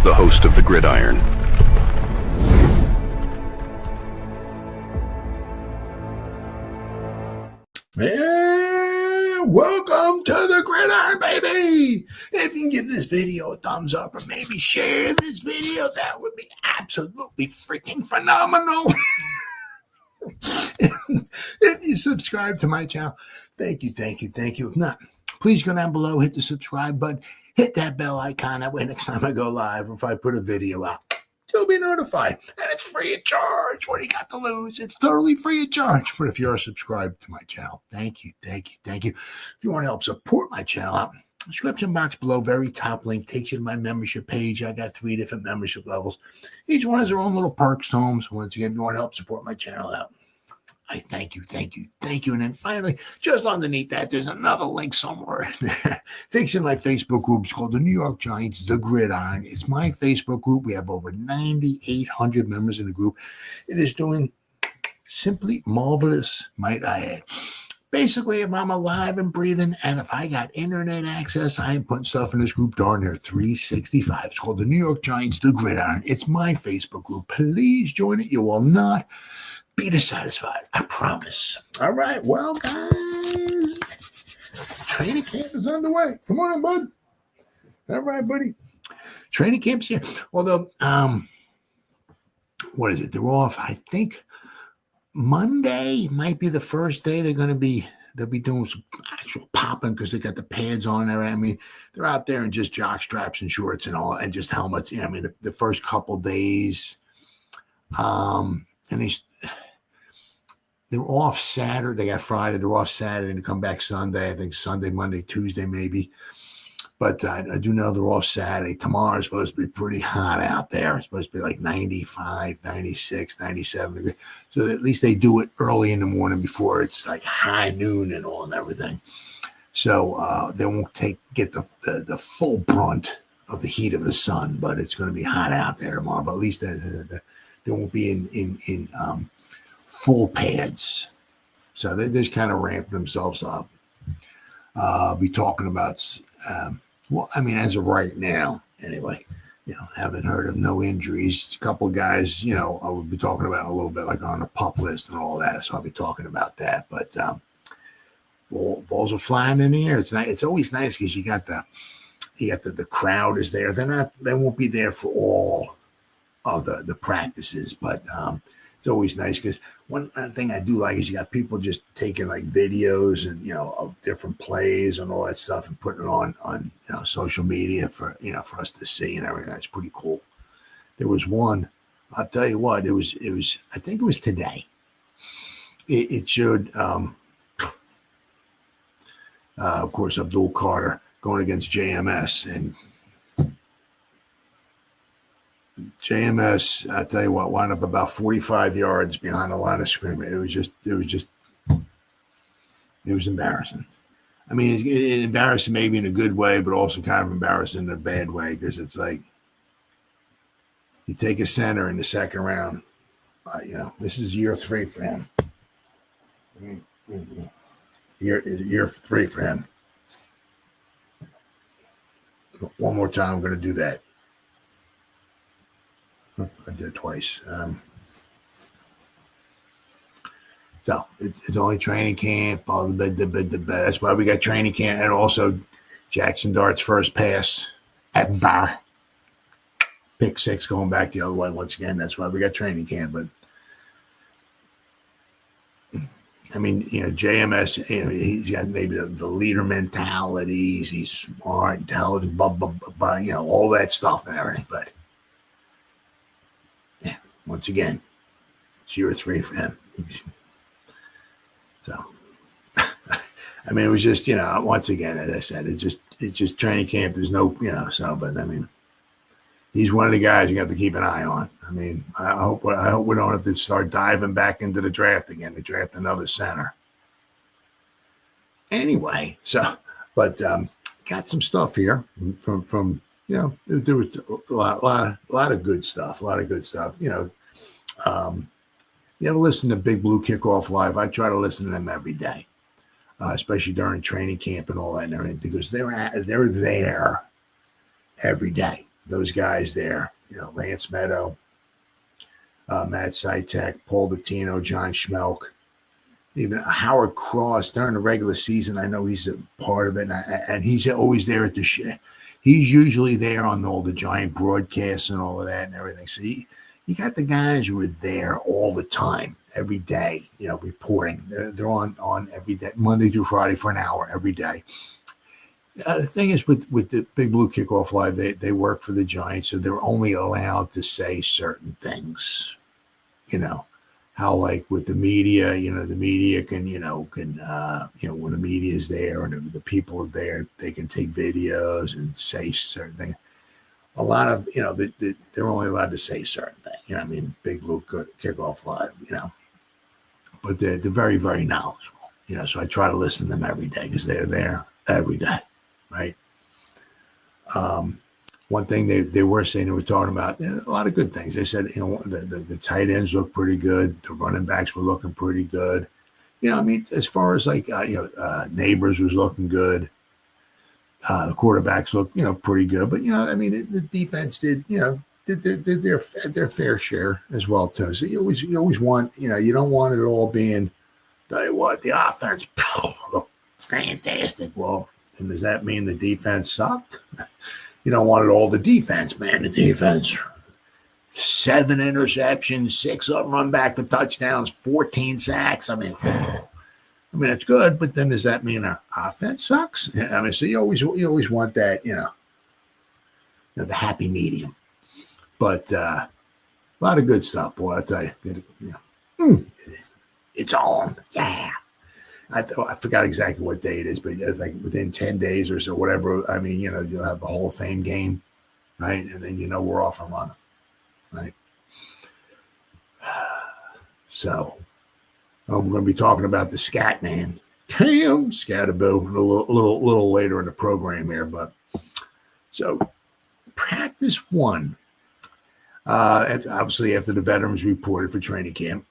the host of the Gridiron. And welcome to the Gridiron, baby. If you can give this video a thumbs up or maybe share this video, that would be absolutely freaking phenomenal. If you subscribe to my channel, thank you. If not, please go down below, hit the subscribe button, hit that bell icon. That way next time I go live or if I put a video out, you'll be notified. And it's free of charge. What do you got to lose? It's totally free of charge. But if you're subscribed to my channel, thank you. If you want to help support my channel out, description box below, very top link, takes you to my membership page. I got 3 different membership levels. Each one has their own little perks to them. So once again, if you want to help support my channel out, I thank you. And then finally, just underneath that, there's another link somewhere. Takes you to my Facebook group. It's called the New York Giants, The Gridiron. It's my Facebook group. We have over 9,800 members in the group. It is doing simply marvelous, might I add. Basically, if I'm alive and breathing, and if I got internet access, I am putting stuff in this group darn near 365. It's called the New York Giants, The Gridiron. It's my Facebook group. Please join it. You will not be dissatisfied, I promise. All right, well, guys, training camp is underway. Come on, bud. All right, buddy. Training camp's here. Although, what is it? They're off. I think Monday might be the first day they'll be doing some actual popping because they got the pads on there. I mean, they're out there in just jock straps and shorts and all, and just helmets. I mean, the first couple days, and they're off Saturday. They got Friday. They're off Saturday and they come back Sunday. I think Sunday, Monday, Tuesday, maybe. But I do know they're off Saturday. Tomorrow is supposed to be pretty hot out there. It's supposed to be like 95, 96, 97 degrees. So at least they do it early in the morning before it's like high noon and all and everything. So they won't get the full brunt of the heat of the sun, but it's going to be hot out there tomorrow. But at least they won't be in full pads. So they're just kind of ramping themselves up. I'll be talking about, as of right now, anyway, haven't heard of no injuries. A couple of guys, I will be talking about a little bit like on the pup list and all that. So I'll be talking about that. But balls are flying in the air. It's always nice because you got the crowd is there. They won't be there for all of the practices, but it's always nice because one thing I do like is you got people just taking like videos and of different plays and all that stuff and putting it on social media for us to see and everything. It's pretty cool. There was one, I'll tell you what, it was I think it was today. It showed of course Abdul Carter going against JMS, and JMS, I tell you what, wound up about 45 yards behind the line of scrimmage. It was embarrassing. I mean, it's embarrassing maybe in a good way, but also kind of embarrassing in a bad way because it's like you take a center in the second round. This is year 3 for him. Year 3 for him. One more time, I'm going to do that. I did it twice. So it's only training camp. That's why we got training camp. And also Jackson Dart's first pass at bar. Pick 6 going back the other way once again. That's why we got training camp. But I mean, JMS, he's got maybe the leader mentality. He's smart, intelligent, all that stuff and everything. But once again, it's year 3 for him. So, I mean, it was just, once again, as I said, it's just training camp. There's no, but I mean, he's one of the guys you have to keep an eye on. I mean, I hope we don't have to start diving back into the draft again to draft another center. Anyway, but got some stuff here from there was a lot of good stuff. You ever listen to Big Blue Kickoff Live? I try to listen to them every day, especially during training camp and all that and everything, because they're there every day. those guys there, Lance Meadow, Matt Sitek, Paul Dottino, John Schmelk, even Howard Cross during the regular season. I know he's a part of it, and he's always there at the show. He's usually there on all the Giant broadcasts and all of that and everything. So you got the guys who are there all the time, every day, reporting. They're on every day, Monday through Friday for an hour every day. The thing is with the Big Blue Kickoff Live, they work for the Giants, so they're only allowed to say certain things. How like with the media, the media can when the media is there and the people are there, they can take videos and say certain things. A lot of, they're only allowed to say certain things. Big Blue Kickoff Live, but they're very, very knowledgeable, so I try to listen to them every day because they're there every day, right? One thing they were saying, they were talking about a lot of good things. They said, the tight ends look pretty good. The running backs were looking pretty good. As far as like, Neighbors was looking good. The quarterbacks look, pretty good. But, the defense did their fair share as well, too. So you always want, you don't want it all being, tell you what, the offense, fantastic. Well, then does that mean the defense sucked? You don't want it all the defense, man. The defense, 7 interceptions, 6 of them run back for touchdowns, 14 sacks. It's good, but then does that mean our offense sucks? So you always want that, the happy medium. But a lot of good stuff, boy. I tell you, it's on, yeah. I forgot exactly what day it is, but like within 10 days or so, whatever. You'll have the Hall of Fame game, right? And then we're off and running, right? So we're going to be talking about the Scat Man, Cam Scataboo, a little later in the program here. But so practice 1, obviously after the veterans reported for training camp,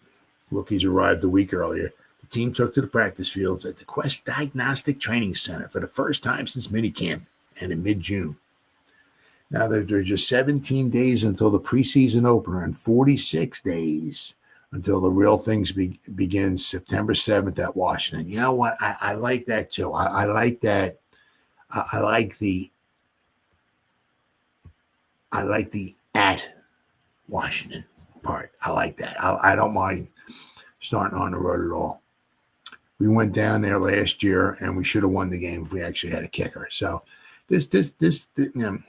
rookies arrived a week earlier. Team took to the practice fields at the Quest Diagnostics Training Center for the first time since minicamp and in mid-June. Now, there are just 17 days until the preseason opener and 46 days until the real things begin September 7th at Washington. You know what? I like that, too. I like that. I like the at Washington part. I like that. I don't mind starting on the road at all. We went down there last year, and we should have won the game if we actually had a kicker. So, even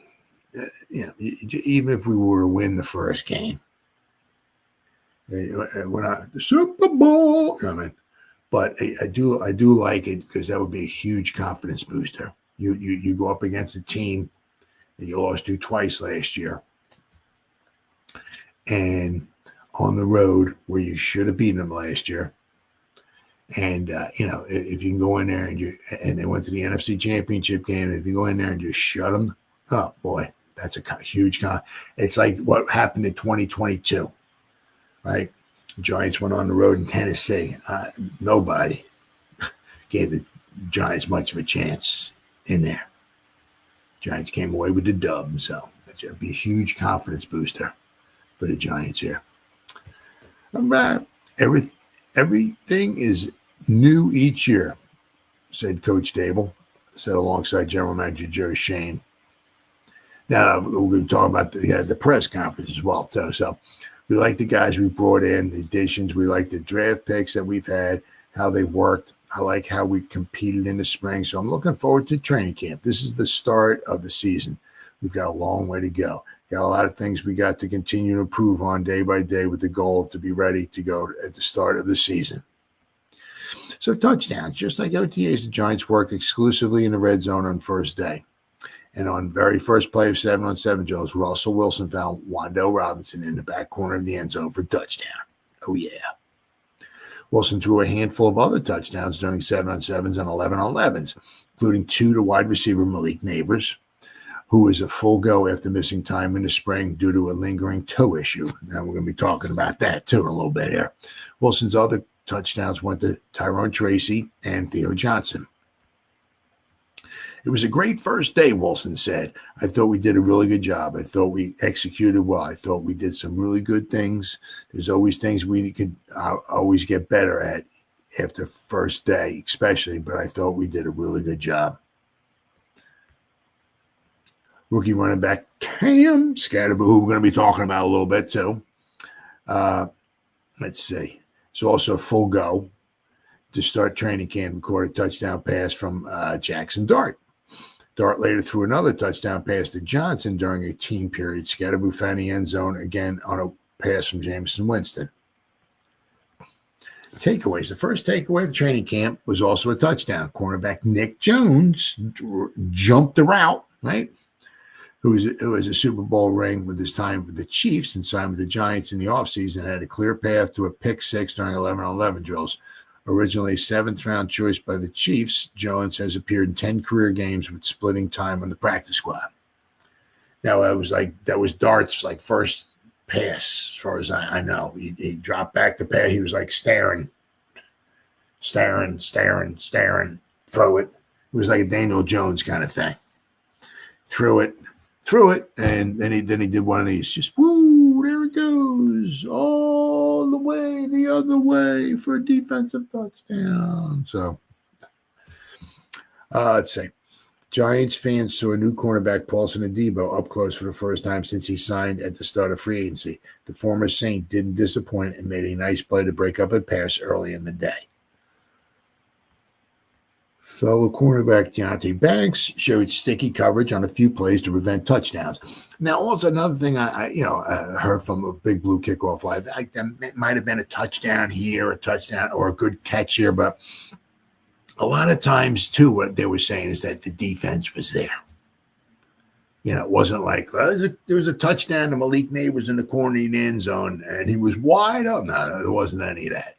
if we were to win the first game, we're not the Super Bowl. But I do like it because that would be a huge confidence booster. You go up against a team that you lost to twice last year, and on the road where you should have beaten them last year. And, if you can go in there and they went to the NFC Championship game, and if you go in there and just shut them, oh, boy, that's a huge it's like what happened in 2022, right? The Giants went on the road in Tennessee. Nobody gave the Giants much of a chance in there. Giants came away with the dub, so that'd be a huge confidence booster for the Giants here. All right. Everything is new each year, said Coach Daboll, said alongside General Manager Joe Schoen. Now, we're going to talk about the press conference as well, too. So we like the guys we brought in, the additions. We like the draft picks that we've had, how they worked. I like how we competed in the spring. So I'm looking forward to training camp. This is the start of the season. We've got a long way to go. Got a lot of things we got to continue to improve on day by day with the goal to be ready to go at the start of the season. So touchdowns, just like OTAs, the Giants worked exclusively in the red zone on first day. And on very first play of 7-on-7 drills, Russell Wilson found Wandale Robinson in the back corner of the end zone for touchdown. Oh, yeah. Wilson threw a handful of other touchdowns during 7-on-7s and 11-on-11s, including 2 to wide receiver Malik Neighbors, who is a full go after missing time in the spring due to a lingering toe issue. Now, we're going to be talking about that, too, in a little bit here. Wilson's other touchdowns went to Tyrone Tracy and Theo Johnson. It was a great first day, Wilson said. I thought we did a really good job. I thought we executed well. I thought we did some really good things. There's always things we could always get better at after first day, especially, but I thought we did a really good job. Rookie running back Cam Scatterby, who we're going to be talking about a little bit too. Let's see. It's also full go to start training camp. Recorded touchdown pass from Jackson Dart. Dart later threw another touchdown pass to Johnson during a team period. Scatterby found the end zone again on a pass from Jameson Winston. Takeaways. The first takeaway of the training camp was also a touchdown. Cornerback Nick Jones jumped the route, right? Who was a Super Bowl ring with his time with the Chiefs and signed with the Giants in the offseason, had a clear path to a pick six during 11-on-11 drills. Originally a seventh-round choice by the Chiefs, Jones has appeared in 10 career games with splitting time on the practice squad. Now, that was Dart's first pass, as far as I know. He dropped back the pass. He was staring, throw it. It was like a Daniel Jones kind of thing. Threw it, and then he did one of these. Just, woo, there it goes. All the way the other way for a defensive touchdown. So, let's see. Giants fans saw a new cornerback, Paulson Adebo, up close for the first time since he signed at the start of free agency. The former Saint didn't disappoint and made a nice play to break up a pass early in the day. Fellow cornerback Deontay Banks showed sticky coverage on a few plays to prevent touchdowns. Now, also another thing I heard from a Big Blue Kickoff Live, it might have been a touchdown here, a touchdown, or a good catch here, but a lot of times, too, what they were saying is that the defense was there. It wasn't like, there was a touchdown to Malik Neighbors in the corner in the end zone, and he was wide up. No, there wasn't any of that.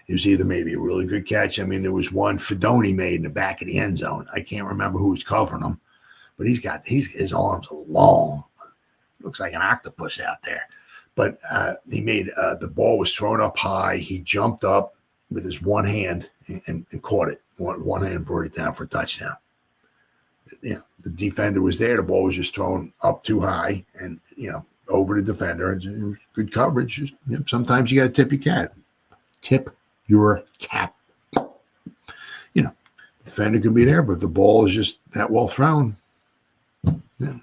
It was either maybe a really good catch. There was one Fedoni made in the back of the end zone. I can't remember who was covering him, but his arms are long. Looks like an octopus out there. But he made the ball was thrown up high. He jumped up with his one hand and caught it. One hand brought it down for a touchdown. The defender was there. The ball was just thrown up too high and, over the defender. It was good coverage. Sometimes you got to tip your cap. Tip your cap. The defender can be there, but if the ball is just that well thrown,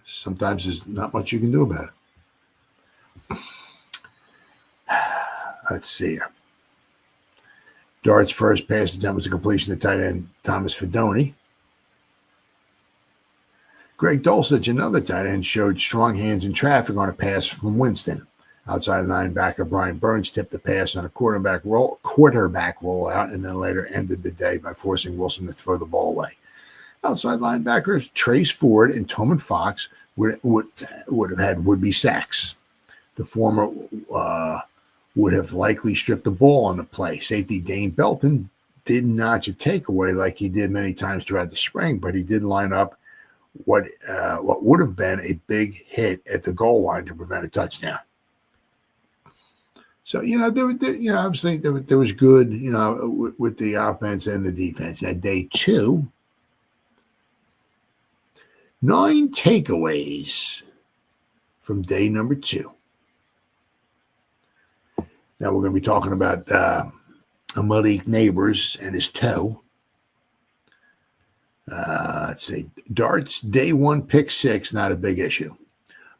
sometimes there's not much you can do about it. Let's see here. Dart's first pass attempt was a completion to tight end Thomas Fedoni. Greg Dulcich, another tight end, showed strong hands in traffic on a pass from Winston. Outside linebacker Brian Burns tipped the pass on a quarterback rollout and then later ended the day by forcing Wilson to throw the ball away. Outside linebackers Trace Ford and Toman Fox would have had would-be sacks. The former would have likely stripped the ball on the play. Safety Dane Belton did notch a takeaway like he did many times throughout the spring, but he did line up what would have been a big hit at the goal line to prevent a touchdown. So, obviously there was good, with the offense and the defense. At day 2, 9 takeaways from day number 2. Now we're going to be talking about Malik Neighbors and his toe. Let's see. Dart's day 1 pick 6, not a big issue.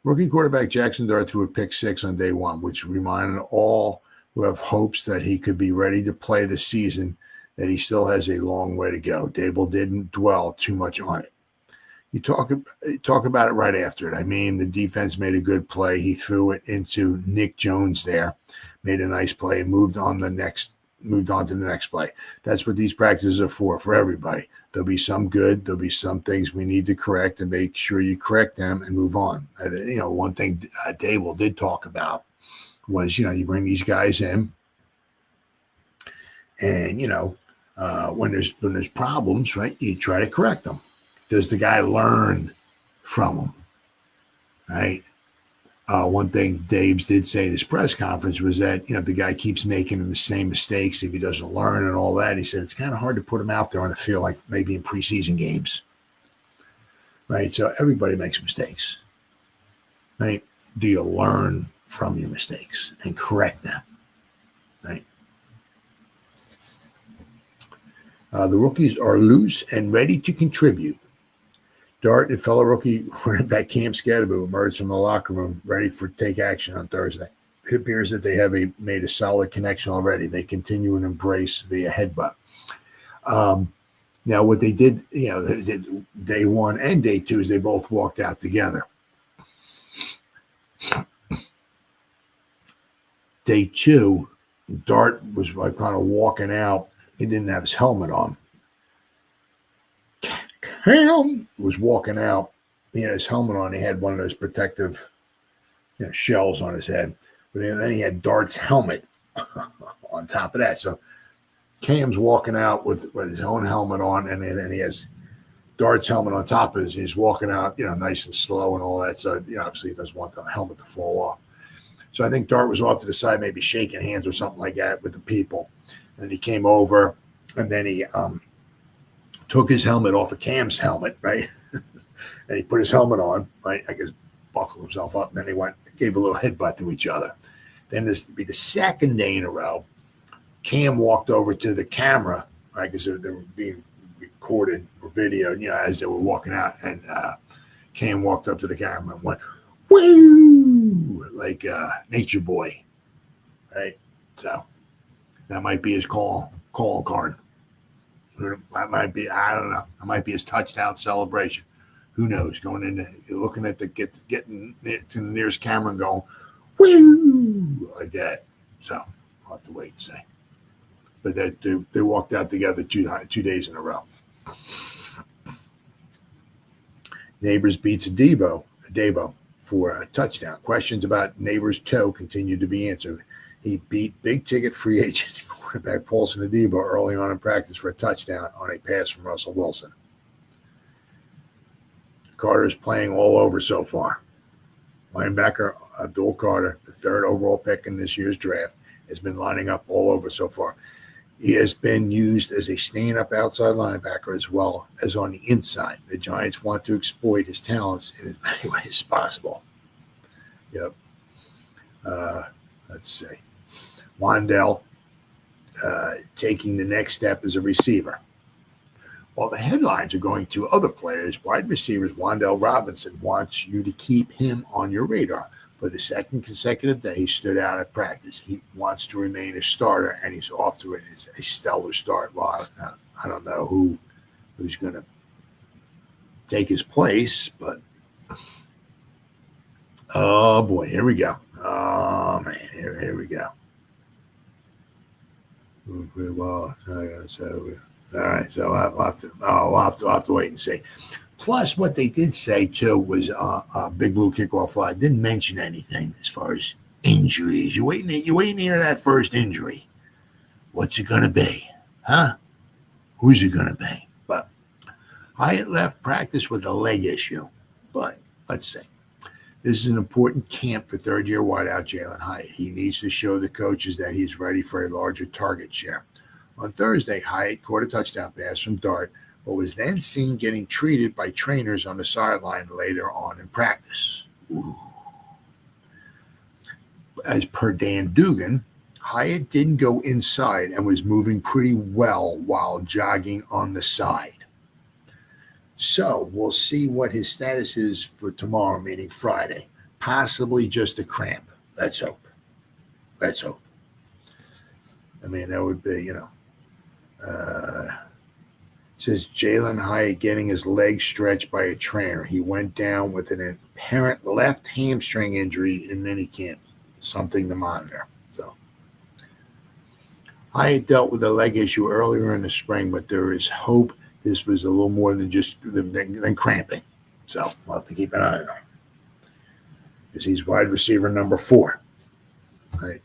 Rookie quarterback Jackson Dart threw a pick 6 on day 1, which reminded all who have hopes that he could be ready to play the season that he still has a long way to go. Daboll didn't dwell too much on it. You talk about it right after it. The defense made a good play. He threw it into Nick Jones there, made a nice play, and moved on to the next play. That's what these practices are for everybody. There'll be some good. There'll be some things we need to correct and make sure you correct them and move on. One thing Daboll did talk about was, you bring these guys in and, when there's problems, right, you try to correct them. Does the guy learn from them, right? One thing Daboll did say in his press conference was that, if the guy keeps making the same mistakes, if he doesn't learn and all that, he said it's kind of hard to put him out there on the field like maybe in preseason games. Right? So everybody makes mistakes. Right? Do you learn from your mistakes and correct them? Right? The rookies are loose and ready to contribute. Dart and fellow rookie running back Cam Scadaboo emerged from the locker room ready for take action on Thursday. It appears that they have made a solid connection already. They continue an embrace via headbutt. Now, what they did, they did day 1 and day 2 is they both walked out together. Day 2, Dart was like kind of walking out. He didn't have his helmet on. Cam was walking out. He had his helmet on. He had one of those protective shells on his head. But then he had Dart's helmet on top of that. So Cam's walking out with his own helmet on, and then he has Dart's helmet on top of his. He's walking out, nice and slow and all that. So, obviously he doesn't want the helmet to fall off. So I think Dart was off to the side, maybe shaking hands or something like that with the people. And he came over, and then he took his helmet off of Cam's helmet, right? And he put his helmet on, right? I guess buckled himself up, and then they gave a little headbutt to each other. Then this would be the second day in a row. Cam walked over to the camera, right? Because they were being recorded or videoed, as they were walking out. And Cam walked up to the camera and went, woo, like Nature Boy, right? So that might be his call card. That might be, I don't know. That might be his touchdown celebration. Who knows? Going into, you're looking at getting to the nearest camera and going, woo, like that. So I'll have to wait and see. But they walked out together 2 days in a row. Neighbors beats Daboll for a touchdown. Questions about Neighbors' toe continued to be answered. He beat big-ticket free agent quarterback Paulson Adebo early on in practice for a touchdown on a pass from Russell Wilson. Carter's playing all over so far. Linebacker Abdul Carter, the 3rd overall pick in this year's draft, has been lining up all over so far. He has been used as a stand-up outside linebacker as well as on the inside. The Giants want to exploit his talents in as many ways as possible. Yep. Let's see. Wandell taking the next step as a receiver. While the headlines are going to other players, wide receivers Wandell Robinson wants you to keep him on your radar. For the 2nd consecutive day, he stood out at practice. He wants to remain a starter, and he's off to a stellar start. Well, I don't know who's going to take his place, but oh boy, here we go. Oh man, here we go. Well, all right, so I'll have to wait and see. Plus, what they did say, too, was Big Blue Kickoff Live didn't mention anything as far as injuries. You're waiting to hear that first injury. What's it going to be? Huh? Who's it going to be? But Hyatt left practice with a leg issue. But let's see. This is an important camp for 3rd-year wideout Jalen Hyatt. He needs to show the coaches that he's ready for a larger target share. On Thursday, Hyatt caught a touchdown pass from Dart, but was then seen getting treated by trainers on the sideline later on in practice. Ooh. As per Dan Dugan, Hyatt didn't go inside and was moving pretty well while jogging on the side. So we'll see what his status is for tomorrow, meaning Friday. Possibly just a cramp. Let's hope. I mean, that would be, says Jalen Hyatt getting his leg stretched by a trainer. He went down with an apparent left hamstring injury in minicamp, something to monitor. So Hyatt dealt with a leg issue earlier in the spring, but there is hope this was a little more than just than cramping. So we'll have to keep an eye on him. Because he's wide receiver number 4. Right.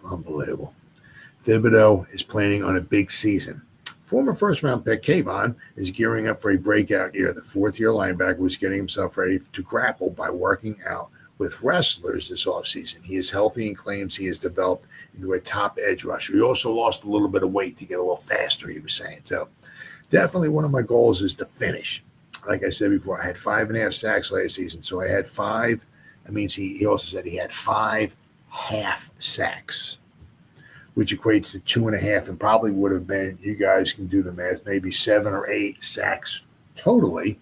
Unbelievable. Thibodeau is planning on a big season. Former first-round pick Kayvon is gearing up for a breakout year. The fourth-year linebacker was getting himself ready to grapple by working out with wrestlers this offseason. He is healthy and claims he has developed into a top edge rusher. He also lost a little bit of weight to get a little faster, he was saying. So definitely one of my goals is to finish. Like I said before, I had 5.5 sacks last season. So I had 5. That means he also said he had 5 half sacks, which equates to 2.5, and probably would have been, you guys can do the math, maybe 7 or 8 sacks totally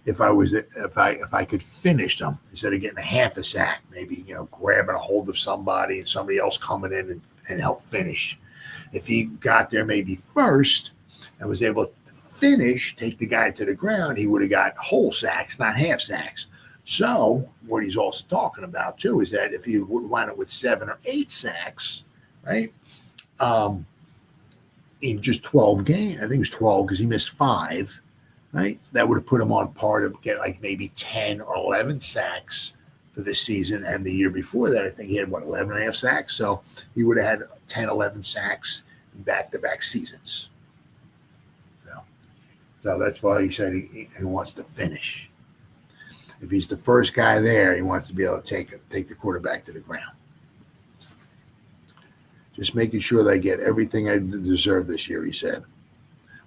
if I could finish them instead of getting a half a sack, maybe, grabbing a hold of somebody and somebody else coming in and help finish. If he got there maybe first and was able to finish, take the guy to the ground, he would have got whole sacks, not half sacks. So what he's also talking about too is that if he would wind up with 7 or 8 sacks, right? In just 12 games, I think it was 12 because he missed 5, right? That would have put him on par to get like maybe 10 or 11 sacks for this season. And the year before that, I think he had 11.5 sacks. So he would have had 10, 11 sacks in back-to-back seasons. So that's why he said he wants to finish. If he's the first guy there, he wants to be able to take the quarterback to the ground. Just making sure they get everything I deserve this year, he said.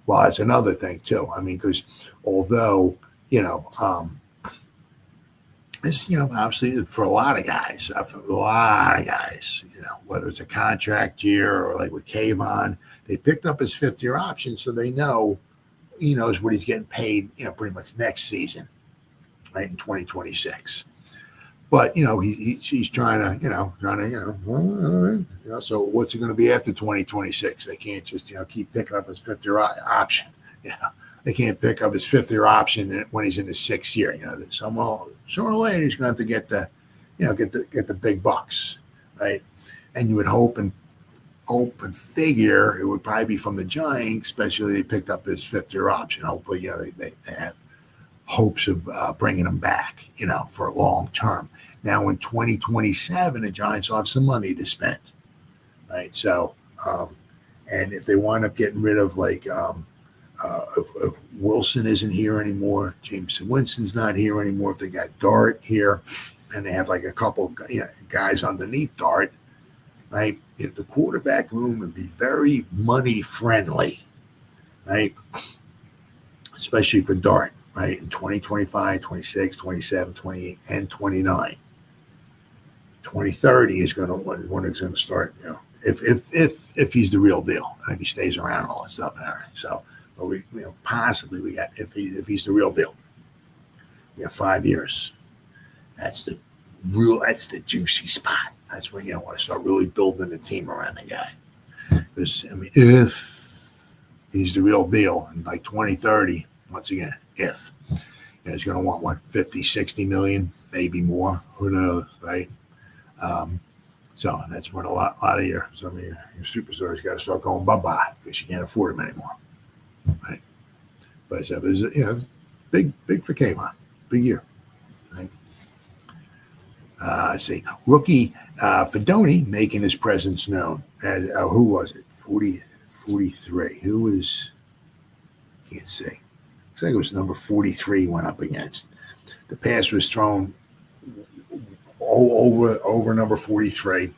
Well, that's another thing, too. I mean, because although, this, obviously for a lot of guys, whether it's a contract year or like with Kayvon, they picked up his 5th-year option, so they know he knows what he's getting paid, pretty much next season, right, in 2026. But, he's trying to, so what's it going to be after 2026? They can't just, keep picking up his 5th-year option. They can't pick up his 5th-year option when he's in his 6th year. Sooner or later he's going to have to get the, get the big bucks, right? And you would hope and figure it would probably be from the Giants, especially they picked up his 5th-year option. Hopefully, they have hopes of bringing him back, for long term. Now in 2027, the Giants will have some money to spend, right? So, and if they wind up getting rid of if Wilson isn't here anymore, Jameson Winston's not here anymore, if they got Dart here and they have like a couple guys underneath Dart, right? The quarterback room would be very money friendly, right? Especially for Dart, right? In 2025, 26, 27, 28, and 29. 2030 is when it's going to start, if he's the real deal, and if he stays around, all that stuff and everything. So, but possibly we got, if he's the real deal, we got 5 years. That's the juicy spot. That's when you want to start really building a team around the guy. Because, if he's the real deal in like 2030, once again, if he's going to want 50, 60 million, maybe more, who knows, right? So that's when some of your superstars got to start going bye-bye because you can't afford them anymore, right? But it's big for Kayvon, big year, right? Let's see, rookie Fedoni making his presence known. As who was it? 43. Who was? Can't see. Looks like it was number 43 went up against. The pass was thrown over number 43.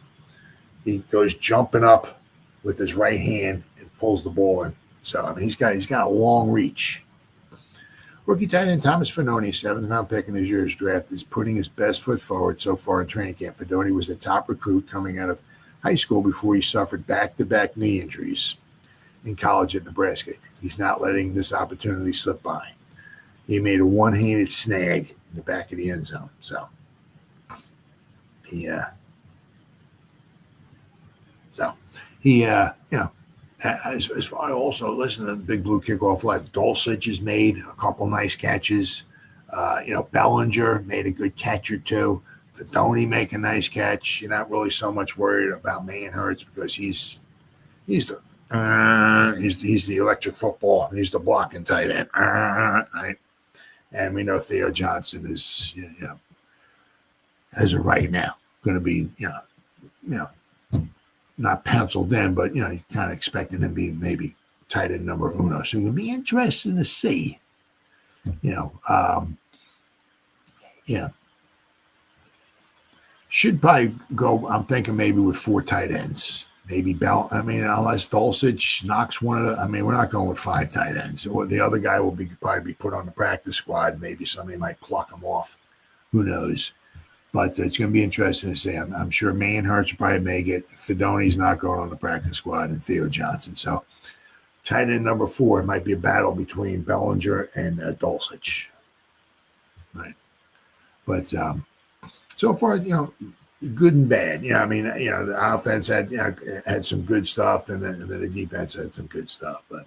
He goes jumping up with his right hand and pulls the ball in. So he's got a long reach. Rookie tight end Thomas Fedoni, 7th-round pick in this year's draft, is putting his best foot forward so far in training camp. Fedoni was the top recruit coming out of high school before he suffered back-to-back knee injuries in college at Nebraska. He's not letting this opportunity slip by. He made a one-handed snag in the back of the end zone. So he as far as also listen to the Big Blue Kickoff Live, Dulcich has made a couple nice catches. Bellinger made a good catch or two. Fedoni make a nice catch. You're not really so much worried about Manhurts because he's the electric football. He's the blocking tight end, right? And we know Theo Johnson is as of right now going to be not penciled in, but you're kind of expecting him to be maybe tight end number uno. So it'll be interesting to see, should probably go, I'm thinking maybe with 4 tight ends. Maybe Bell. I mean, unless Dulcich knocks one of the. I mean, we're not going with 5 tight ends. Or the other guy will probably be put on the practice squad. Maybe somebody might pluck him off. Who knows? But it's going to be interesting to see. I'm sure Manhurst will probably make it. Fidoni's not going on the practice squad, and Theo Johnson. So tight end number 4, it might be a battle between Bellinger and Dulcich. Right. But so far, good and bad. The offense had some good stuff, and then the defense had some good stuff. But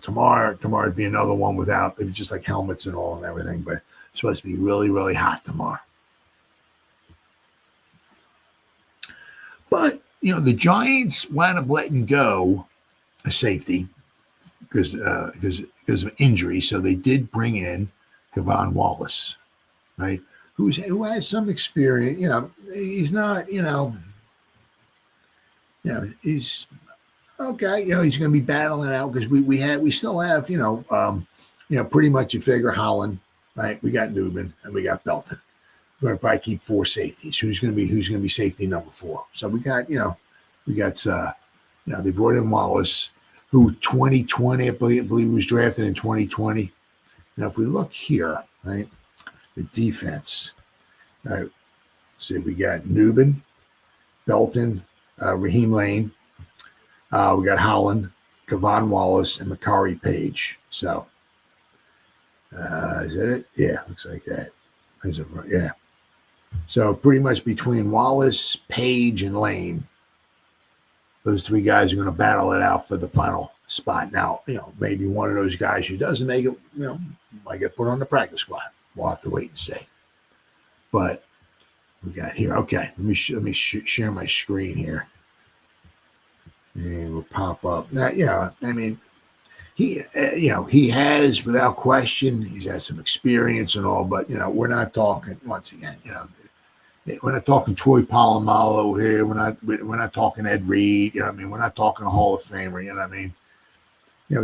tomorrow would be another one without. It was just like helmets and all and everything. But it's supposed to be really, really hot tomorrow. But the Giants wound up letting go a safety because of injury. So they did bring in Kevon Wallace, right? Who has some experience. He's not. He's okay. He's going to be battling out because we still have. Pretty much you figure Holland, right? We got Newman and we got Belton. We're going to probably keep 4 safeties. Who's going to be safety number 4? So we got they brought in Wallace, who 2020 I believe was drafted in 2020. Now if we look here, right, the defense. All right, see we got Newman, Belton, Raheem Lane. We got Holland, Kevon Wallace, and Makari Page. So is that it? Yeah, looks like that. Yeah. So pretty much between Wallace, Page, and Lane, those 3 guys are going to battle it out for the final spot. Now, maybe one of those guys who doesn't make it, might get put on the practice squad. We'll have to wait and see. But we got here. Okay, let me share my screen here, and we'll pop up. Now, he has, without question, he's had some experience and all, but, we're not talking, once again, we're not talking Troy Polamalu here. We're not talking Ed Reed. We're not talking a Hall of Famer.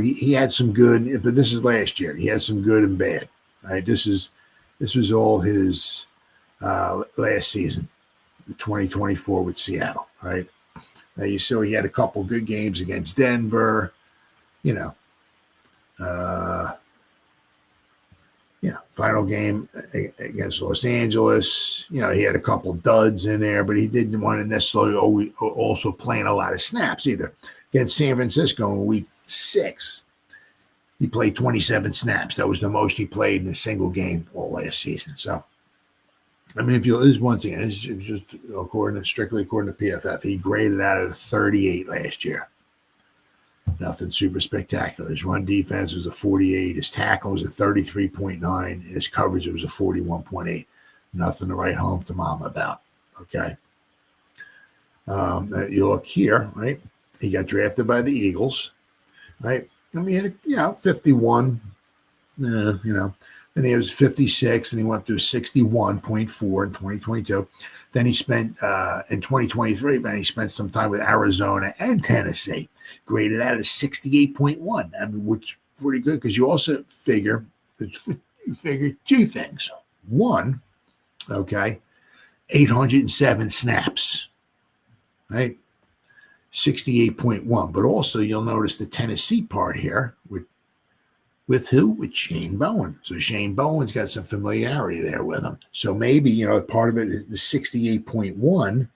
He had some good, but this is last year. He had some good and bad, right? This was all his last season, 2024 with Seattle, right? Now you saw he had a couple good games against Denver, final game against Los Angeles. He had a couple duds in there, but he didn't want to necessarily also playing a lot of snaps either. Against San Francisco in week 6, he played 27 snaps. That was the most he played in a single game all last season. So, if you lose once again, it's just strictly according to PFF, he graded out at a 38 last year. Nothing super spectacular. His run defense was a 48. His tackle was a 33.9. His coverage was a 41.8. Nothing to write home to mom about. Okay. You look here, right? He got drafted by the Eagles, right? He had 51. Then he was 56, and he went through 61.4 in 2022. Then he spent in 2023, man, he spent some time with Arizona and Tennessee. Graded out at 68.1. Which is pretty good because you also figure 2 things. One, okay, 807 snaps, right? 68.1. But also you'll notice the Tennessee part here with who? With Shane Bowen. So Shane Bowen's got some familiarity there with him. So maybe, part of it is the 68.1,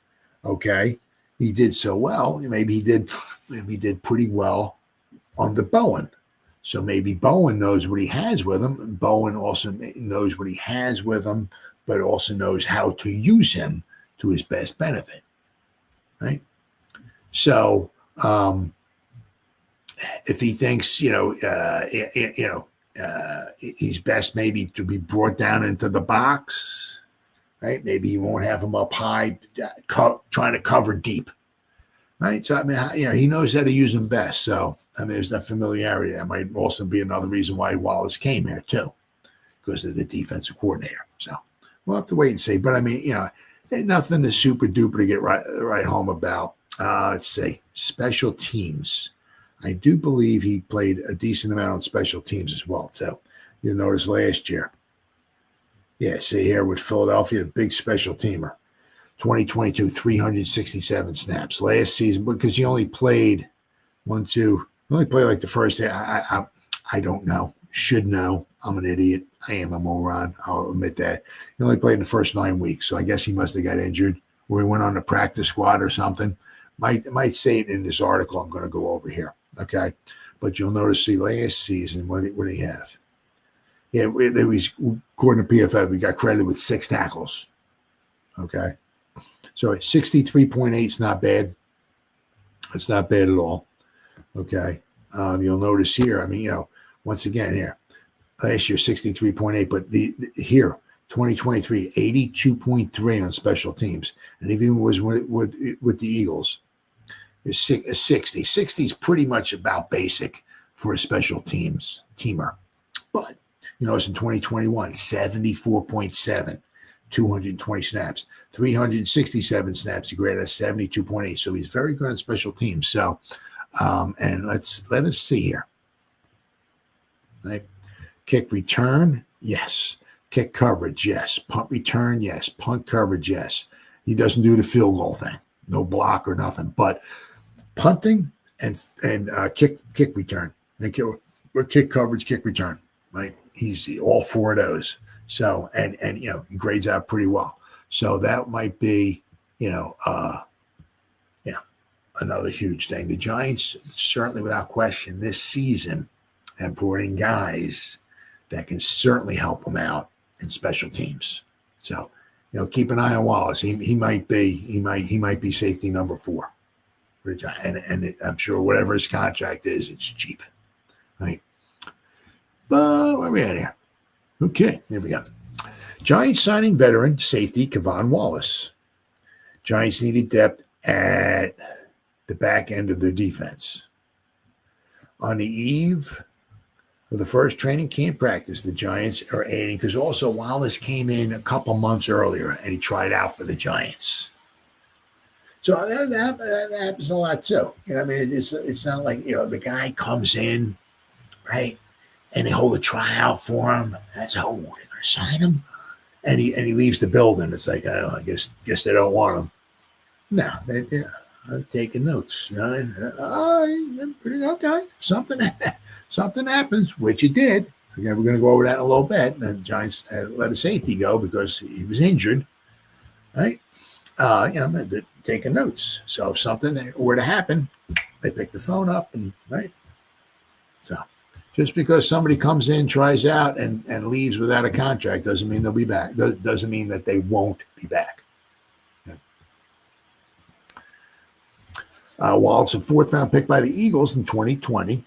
okay, he did so well. Maybe he did pretty well on the Bowen. So maybe Bowen knows what he has with him. And Bowen also knows what he has with him, but also knows how to use him to his best benefit, right? So if he thinks, he's best maybe to be brought down into the box, right? Maybe he won't have him up high, trying to cover deep, right? So, he knows how to use him best. So, there's that familiarity. That might also be another reason why Wallace came here, too, because of the defensive coordinator. So, we'll have to wait and see. But, nothing to super duper to get right home about. Let's see. Special teams. I do believe he played a decent amount on special teams as well, too. You'll notice last year. Yeah, see here with Philadelphia, big special teamer. 2022, 367 snaps. Last season, because he only played only played like the first day. I don't know. Should know. I'm an idiot. I am a moron. I'll admit that. He only played in the first 9 weeks, so I guess he must have got injured, or he went on the practice squad or something. Might say it in this article I'm going to go over here. Okay, but you'll notice, see, last season, what did he have? Yeah, according to PFF, we got credited with 6 tackles. Okay, so 63.8 is not bad. It's not bad at all. Okay, you'll notice here. I mean, once again here, last year 63.8, but here 2023 82.3 on special teams, and even was with the Eagles. Is 60. 60 is pretty much about basic for a special teamer. But it's in 2021, 74.7, 220 snaps, 367 snaps. He graded at 72.8. So he's very good on special teams. So, and let us see here. Right. Kick return, yes. Kick coverage, yes. Punt return, yes. Punt coverage, yes. He doesn't do the field goal thing. No block or nothing. But punting and kick return, or kick coverage, kick return, right? He's all 4 of those. So and he grades out pretty well. So that might be another huge thing. The Giants certainly, without question, this season have brought in guys that can certainly help them out in special teams. So keep an eye on Wallace. He might be safety number 4. And I'm sure whatever his contract is, it's cheap, right? But where are we at here? Okay, here we go. Giants signing veteran safety Kevon Wallace. Giants needed depth at the back end of their defense. On the eve of the first training camp practice, the Giants are adding, because also Wallace came in a couple months earlier and he tried out for the Giants. So that happens a lot too. I mean, it's not like, the guy comes in, right, and they hold a tryout for him. That's they're going to sign him, and he leaves the building. It's like, oh, I guess they don't want him. No, I'm taking notes. Pretty okay. Something happens, which it did. Again, we're going to go over that in a little bit. And the Giants let a safety go because he was injured, right? They're taking notes. So if something were to happen, they pick the phone up and right. So just because somebody comes in, tries out, and leaves without a contract doesn't mean they'll be back. Doesn't mean that they won't be back. Okay. Wallace, a 4th-round pick by the Eagles in 2020,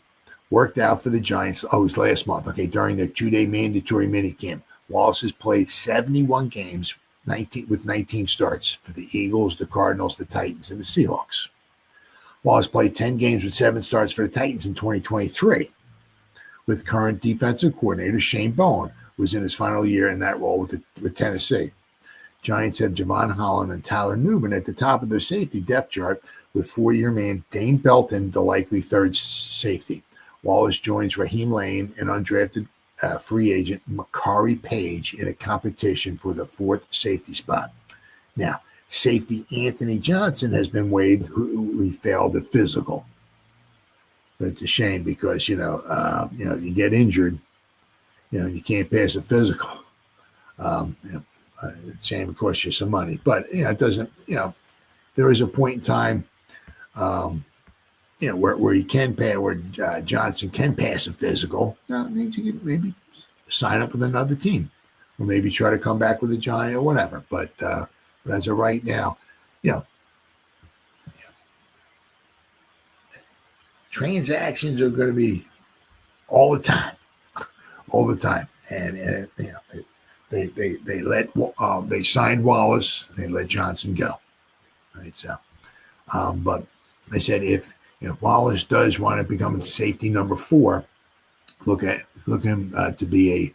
worked out for the Giants. Oh, it was last month. Okay, during the 2-day mandatory minicamp, Wallace has played 71 games. 19 starts for the Eagles, the Cardinals, the Titans, and the Seahawks. Wallace played 10 games with 7 starts for the Titans in 2023. With current defensive coordinator Shane Bowen, who was in his final year in that role with Tennessee. Giants have Javon Holland and Tyler Newman at the top of their safety depth chart, with 4-year man Dane Belton, the likely 3rd safety. Wallace joins Raheem Lane, an undrafted free agent Makari Page, in a competition for the 4th safety spot. Now, safety Anthony Johnson has been waived, who failed the physical. That's a shame because you get injured, you can't pass a physical. Shame it costs you some money, but it doesn't. There is a point in time, where he can pay, where Johnson can pass a physical. It means you can maybe sign up with another team, or maybe try to come back with a Giant or whatever. But as of right now, transactions are going to be all the time, and they signed Wallace, they let Johnson go. Right, so, but I said if Wallace does want to become safety number 4, look him to be a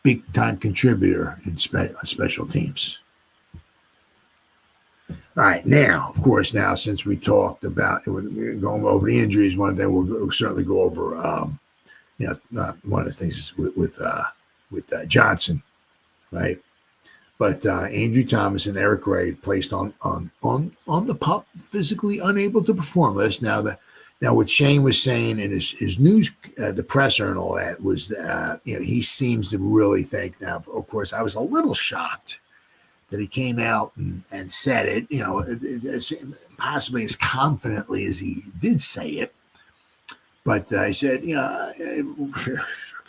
big time contributor in special teams. All right, now, of course, now since we talked about going over the injuries, one thing we'll certainly go over. One of the things with Johnson, right? But Andrew Thomas and Eric Gray placed on the PUP physically unable to perform list. Now what Shane was saying in his news, the presser and all that was, he seems to really think. Now, of course, I was a little shocked that he came out and said it, possibly as confidently as he did say it. But I said,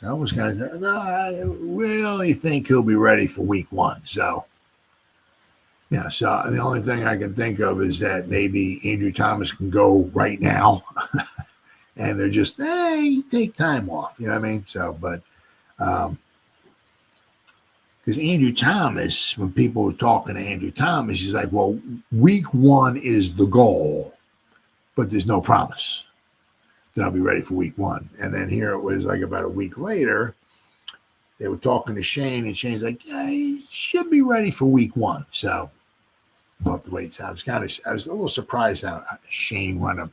I was kind of, no, I really think he'll be ready for week 1. So, so the only thing I can think of is that maybe Andrew Thomas can go right now. And they're just, take time off. You know what I mean? So, but, because Andrew Thomas, when people were talking to Andrew Thomas, he's like, well, week 1 is the goal, but there's no promise that I'll be ready for week 1. And then here it was like about a week later, they were talking to Shane, and Shane's like, yeah, he should be ready for week 1. So we'll have to wait. I was a little surprised how Shane wound up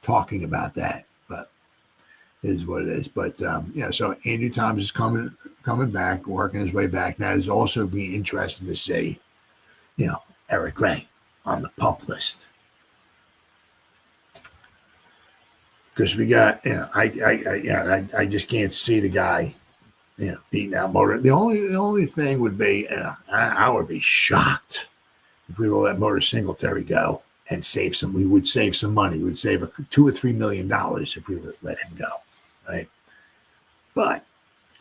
talking about that, but it is what it is. But so Andrew Thomas is coming back, working his way back. Now it's also be interesting to see, Eric Gray on the PUP list. Because we got, I just can't see the guy, beating out Motor. The only thing would be, I would be shocked if we would let Motor Singletary go and save some. We would save some money. We would save $2 or $3 million if we would let him go, right? But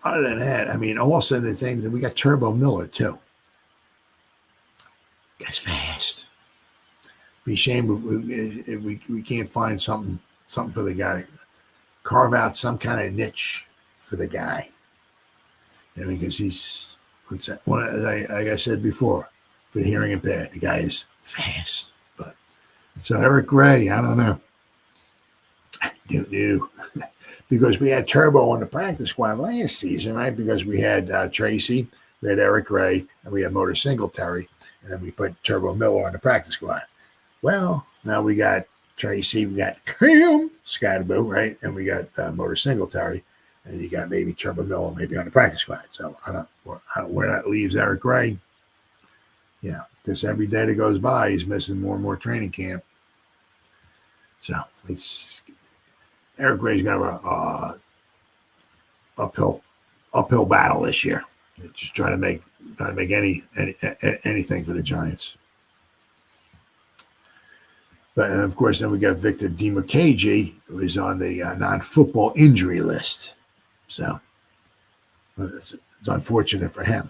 other than that, also the thing that we got Turbo Miller too. Guy's fast. Be ashamed if we can't find something for the guy, carve out some kind of niche for the guy. Because he's, like I said before, for the hearing impaired, the guy is fast. But so Eric Gray, I don't know. Don't know. Because we had Turbo on the practice squad last season, right? Because we had Tracy, we had Eric Gray, and we had Motor Singletary, and then we put Turbo Miller on the practice squad. Well, now we got Tracy, we got Cam Scottaboo, right? And we got Motor Singletary, and you got maybe Turbo Miller maybe on the practice squad. So I don't know where that leaves Eric Gray. Because every day that goes by, he's missing more and more training camp. So it's Eric Gray's got a uphill battle this year. Just trying to make anything for the Giants. But of course, then we got Victor Dimukeji, who is on the non-football injury list. So it's unfortunate for him.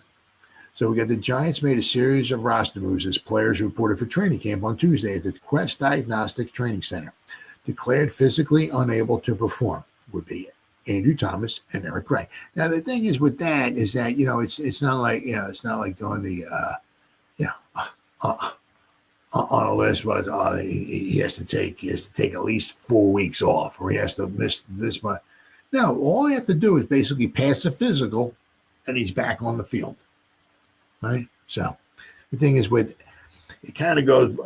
So we got the Giants made a series of roster moves as players reported for training camp on Tuesday at the Quest Diagnostics Training Center. Declared physically unable to perform would be Andrew Thomas and Eric Gray. Now the thing is with that is that it's not like doing the on a list was he has to take at least 4 weeks off, or he has to miss this month. No, all he has to do is basically pass a physical, and he's back on the field, right? So the thing is with it kind of goes,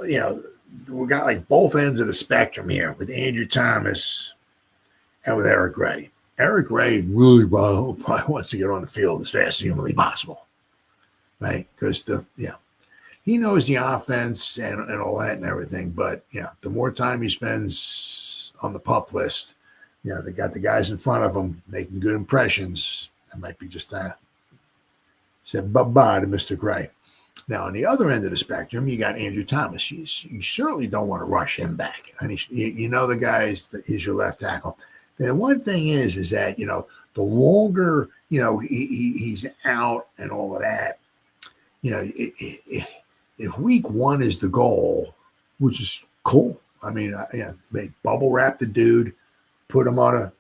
we got like both ends of the spectrum here with Andrew Thomas and with Eric Gray. Eric Gray really probably wants to get on the field as fast as humanly possible, right? Because he knows the offense and all that and everything, but the more time he spends on the PUP list, they got the guys in front of him making good impressions. That might be just said bye-bye to Mr. Gray. Now, on the other end of the spectrum, you got Andrew Thomas. You certainly don't want to rush him back. And the guys, he's your left tackle. And one thing is that, the longer, he's out and all of that, if week 1 is the goal, which is cool. They bubble wrap the dude, put him on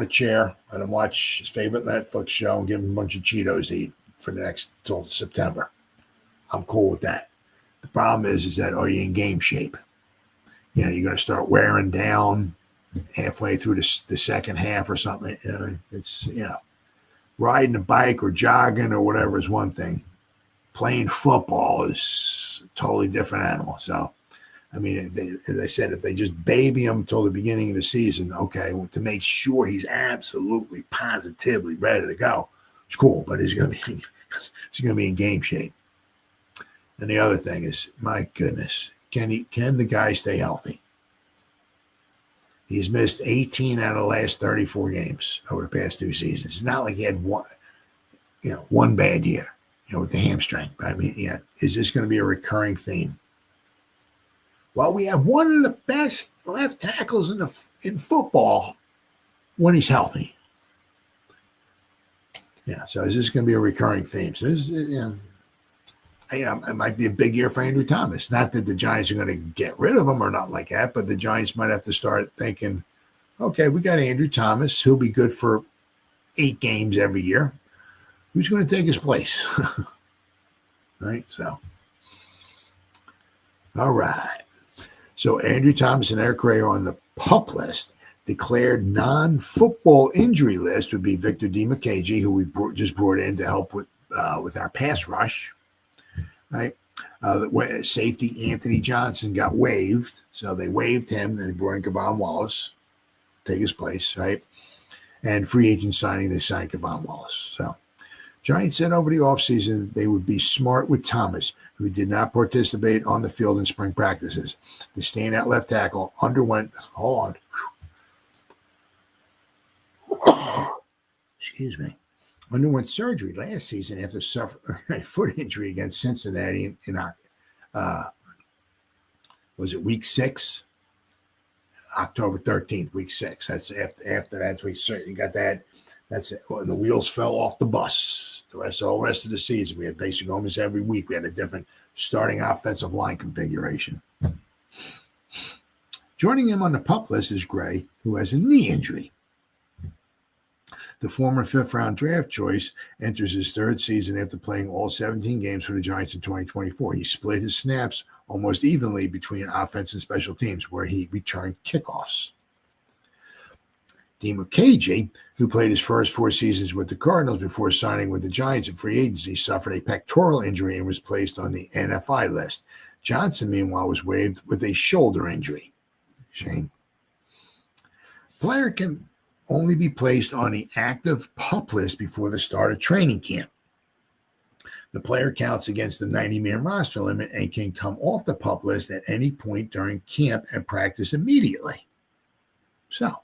a chair, let him watch his favorite Netflix show, and give him a bunch of Cheetos to eat for the next till September. I'm cool with that. The problem is that are you in game shape? You're going to start wearing down halfway through the second half or something. It's riding a bike or jogging or whatever is one thing. Playing football is a totally different animal. So I mean, as I said, if they just baby him till the beginning of the season, okay, well, to make sure he's absolutely, positively ready to go, it's cool. But he's going to be in game shape. And the other thing is, my goodness, can the guy stay healthy? He's missed 18 out of the last 34 games over the past 2 seasons. It's not like he had one bad year, with the hamstring. But I mean, is this going to be a recurring theme? Well, we have one of the best left tackles in football when he's healthy. Yeah, so is this going to be a recurring theme? So this is, it might be a big year for Andrew Thomas. Not that the Giants are going to get rid of him or not like that, but the Giants might have to start thinking, okay, we got Andrew Thomas. He'll be good for 8 games every year. Who's going to take his place? Right, so. All right. So Andrew Thomas and Eric Gray are on the PUP list. Declared non-football injury list would be Victor Dimukeje, who we just brought in to help with our pass rush. Right, safety Anthony Johnson got waived, so they waived him. Then they brought in Kevon Wallace, take his place. Right, and free agent signing, they signed Kevon Wallace. So Giants said over the offseason they would be smart with Thomas, who did not participate on the field in spring practices. The standout left tackle underwent, underwent surgery last season after suffering a foot injury against Cincinnati in was it week 6? October 13th, week 6. That's after that. We certainly got that. That's it. Well, the wheels fell off the bus. The rest of the season, we had basically almost every week we had a different starting offensive line configuration. Joining him on the PUP list is Gray, who has a knee injury. The former 5th-round draft choice enters his 3rd season after playing all 17 games for the Giants in 2024. He split his snaps almost evenly between offense and special teams, where he returned kickoffs. Dimukeje, who played his first 4 seasons with the Cardinals before signing with the Giants in free agency, suffered a pectoral injury and was placed on the NFI list. Johnson, meanwhile, was waived with a shoulder injury. Shame. Player can only be placed on the active PUP list before the start of training camp. The player counts against the 90-man roster limit and can come off the PUP list at any point during camp and practice immediately. So,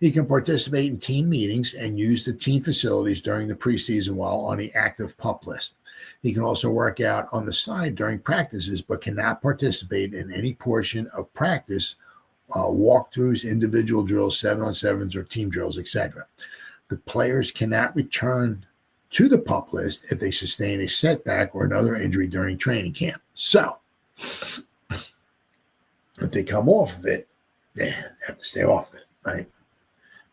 he can participate in team meetings and use the team facilities during the preseason while on the active PUP list. He can also work out on the side during practices, but cannot participate in any portion of practice, walkthroughs, individual drills, 7-on-7s, or team drills, etc. The players cannot return to the PUP list if they sustain a setback or another injury during training camp. So, if they come off of it, they have to stay off of it, right?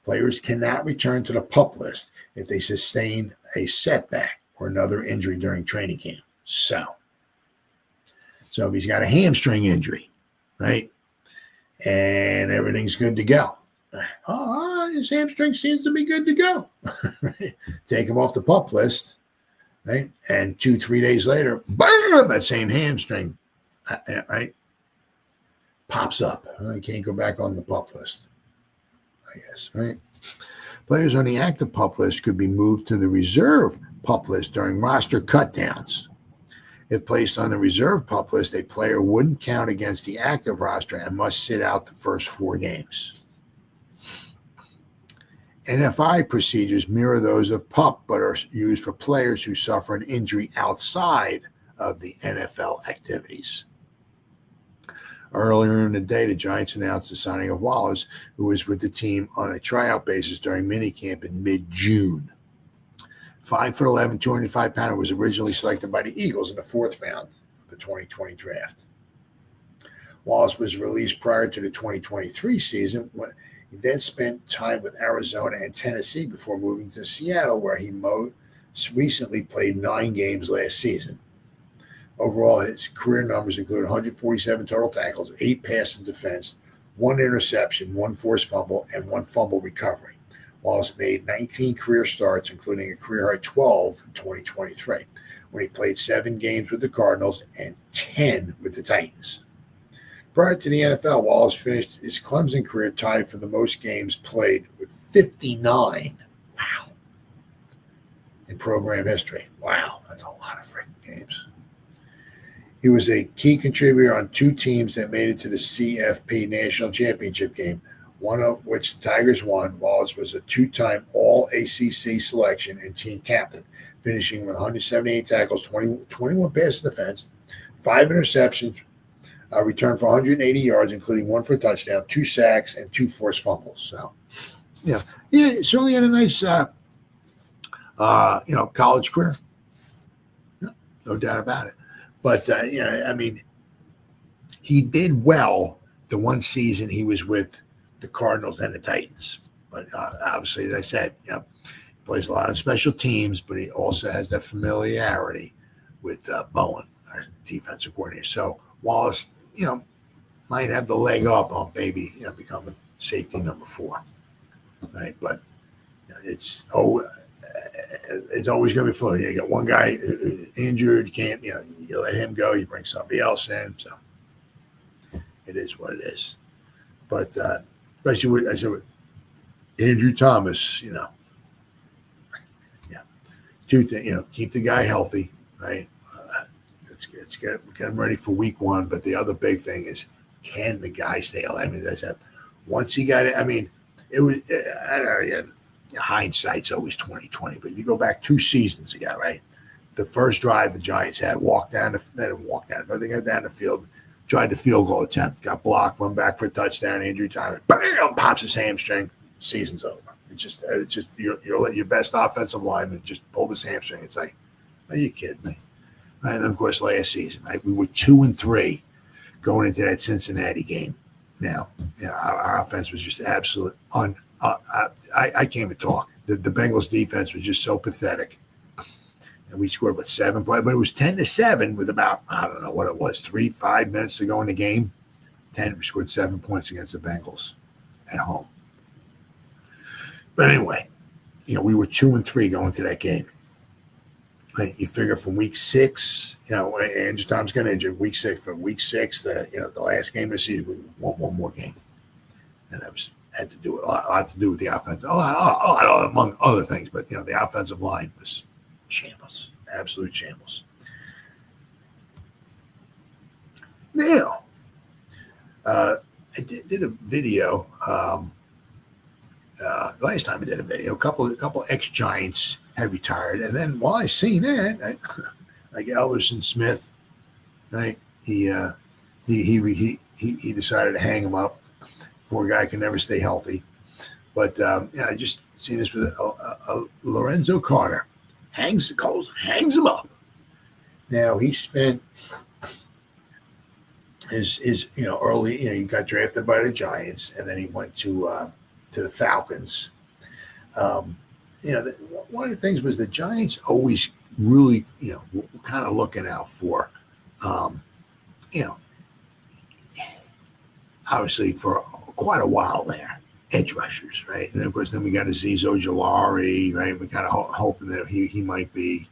Players cannot return to the PUP list if they sustain a setback or another injury during training camp. So if he's got a hamstring injury, right, and everything's good to go. His hamstring seems to be good to go. Take him off the PUP list, right? And 2-3 days later, bam, that same hamstring, right, pops up. He can't go back on the PUP list, I guess, right? Players on the active PUP list could be moved to the reserve PUP list during roster cutdowns. If placed on the reserve PUP list, a player wouldn't count against the active roster and must sit out the first 4 games. NFI procedures mirror those of PUP, but are used for players who suffer an injury outside of the NFL activities. Earlier in the day, the Giants announced the signing of Wallace, who was with the team on a tryout basis during minicamp in mid-June. 5'11", 205-pounder, was originally selected by the Eagles in the 4th round of the 2020 draft. Wallace was released prior to the 2023 season. He then spent time with Arizona and Tennessee before moving to Seattle, where he most recently played 9 games last season. Overall, his career numbers include 147 total tackles, 8 pass and defense, 1 interception, 1 forced fumble, and 1 fumble recovery. Wallace made 19 career starts, including a career-high 12 in 2023, when he played 7 games with the Cardinals and 10 with the Titans. Prior to the NFL, Wallace finished his Clemson career tied for the most games played with 59. Wow. In program history. Wow, that's a lot of freaking games. He was a key contributor on 2 teams that made it to the CFP National Championship game, one of which the Tigers won. Wallace was a 2-time All-ACC selection and team captain, finishing with 178 tackles, 21 pass defense, 5 interceptions, returned for 180 yards, including 1 for a touchdown, 2 sacks, and 2 forced fumbles. So, yeah, certainly had a nice, college career. No doubt about it. But, I mean, he did well the one season he was with the Cardinals and the Titans. But obviously, as I said, he plays a lot of special teams, but he also has that familiarity with Bowen, our defensive coordinator. So Wallace, might have the leg up on maybe becoming safety number 4, right? But it's always going to be full. You got one guy injured, you can't, you let him go, you bring somebody else in. So it is what it is. But especially with Andrew Thomas, 2 things, keep the guy healthy, right? Let's get him ready for week 1. But the other big thing is, can the guy stay alive? I mean, as I said, once he got it, I mean, it was, I don't know, hindsight's always 20/20, but you go back 2 seasons ago, right? The first drive the Giants had, they got down the field, tried the field goal attempt, got blocked, went back for a touchdown, Andrew Thomas, bam, pops his hamstring, season's over. It's just you're letting your best offensive lineman just pull this hamstring. It's like, are you kidding me? Right? And then, of course, last season, right, we were 2-3 going into that Cincinnati game. Now, our offense was just absolute I can't even talk. The Bengals defense was just so pathetic. And we scored 7 points, but it was 10-7 with about, I don't know what it was, 3-5 minutes to go in the game. We scored 7 points against the Bengals at home. But anyway, we were 2-3 going to that game. Right? You figure from week 6, Andrew Thomas got injured. Week 6, the last game of the season, we won one more game. And that had to do a lot to do with the offense, among other things. But the offensive line was shambles, absolute shambles. Now, I did a video. Last time I did a video, a couple ex-Giants had retired, and then while I seen that, like Elderson Smith, right? He decided to hang him up. Poor guy can never stay healthy. But I just seen this with Lorenzo Carter. Hangs him up. Now he spent his early, he got drafted by the Giants, and then he went to the Falcons. One of the things was the Giants always really, were kind of looking out for, obviously for quite a while there, edge rushers, right? And then, of course, then we got Azeez Ojulari, right? We kind of hoping that he might be,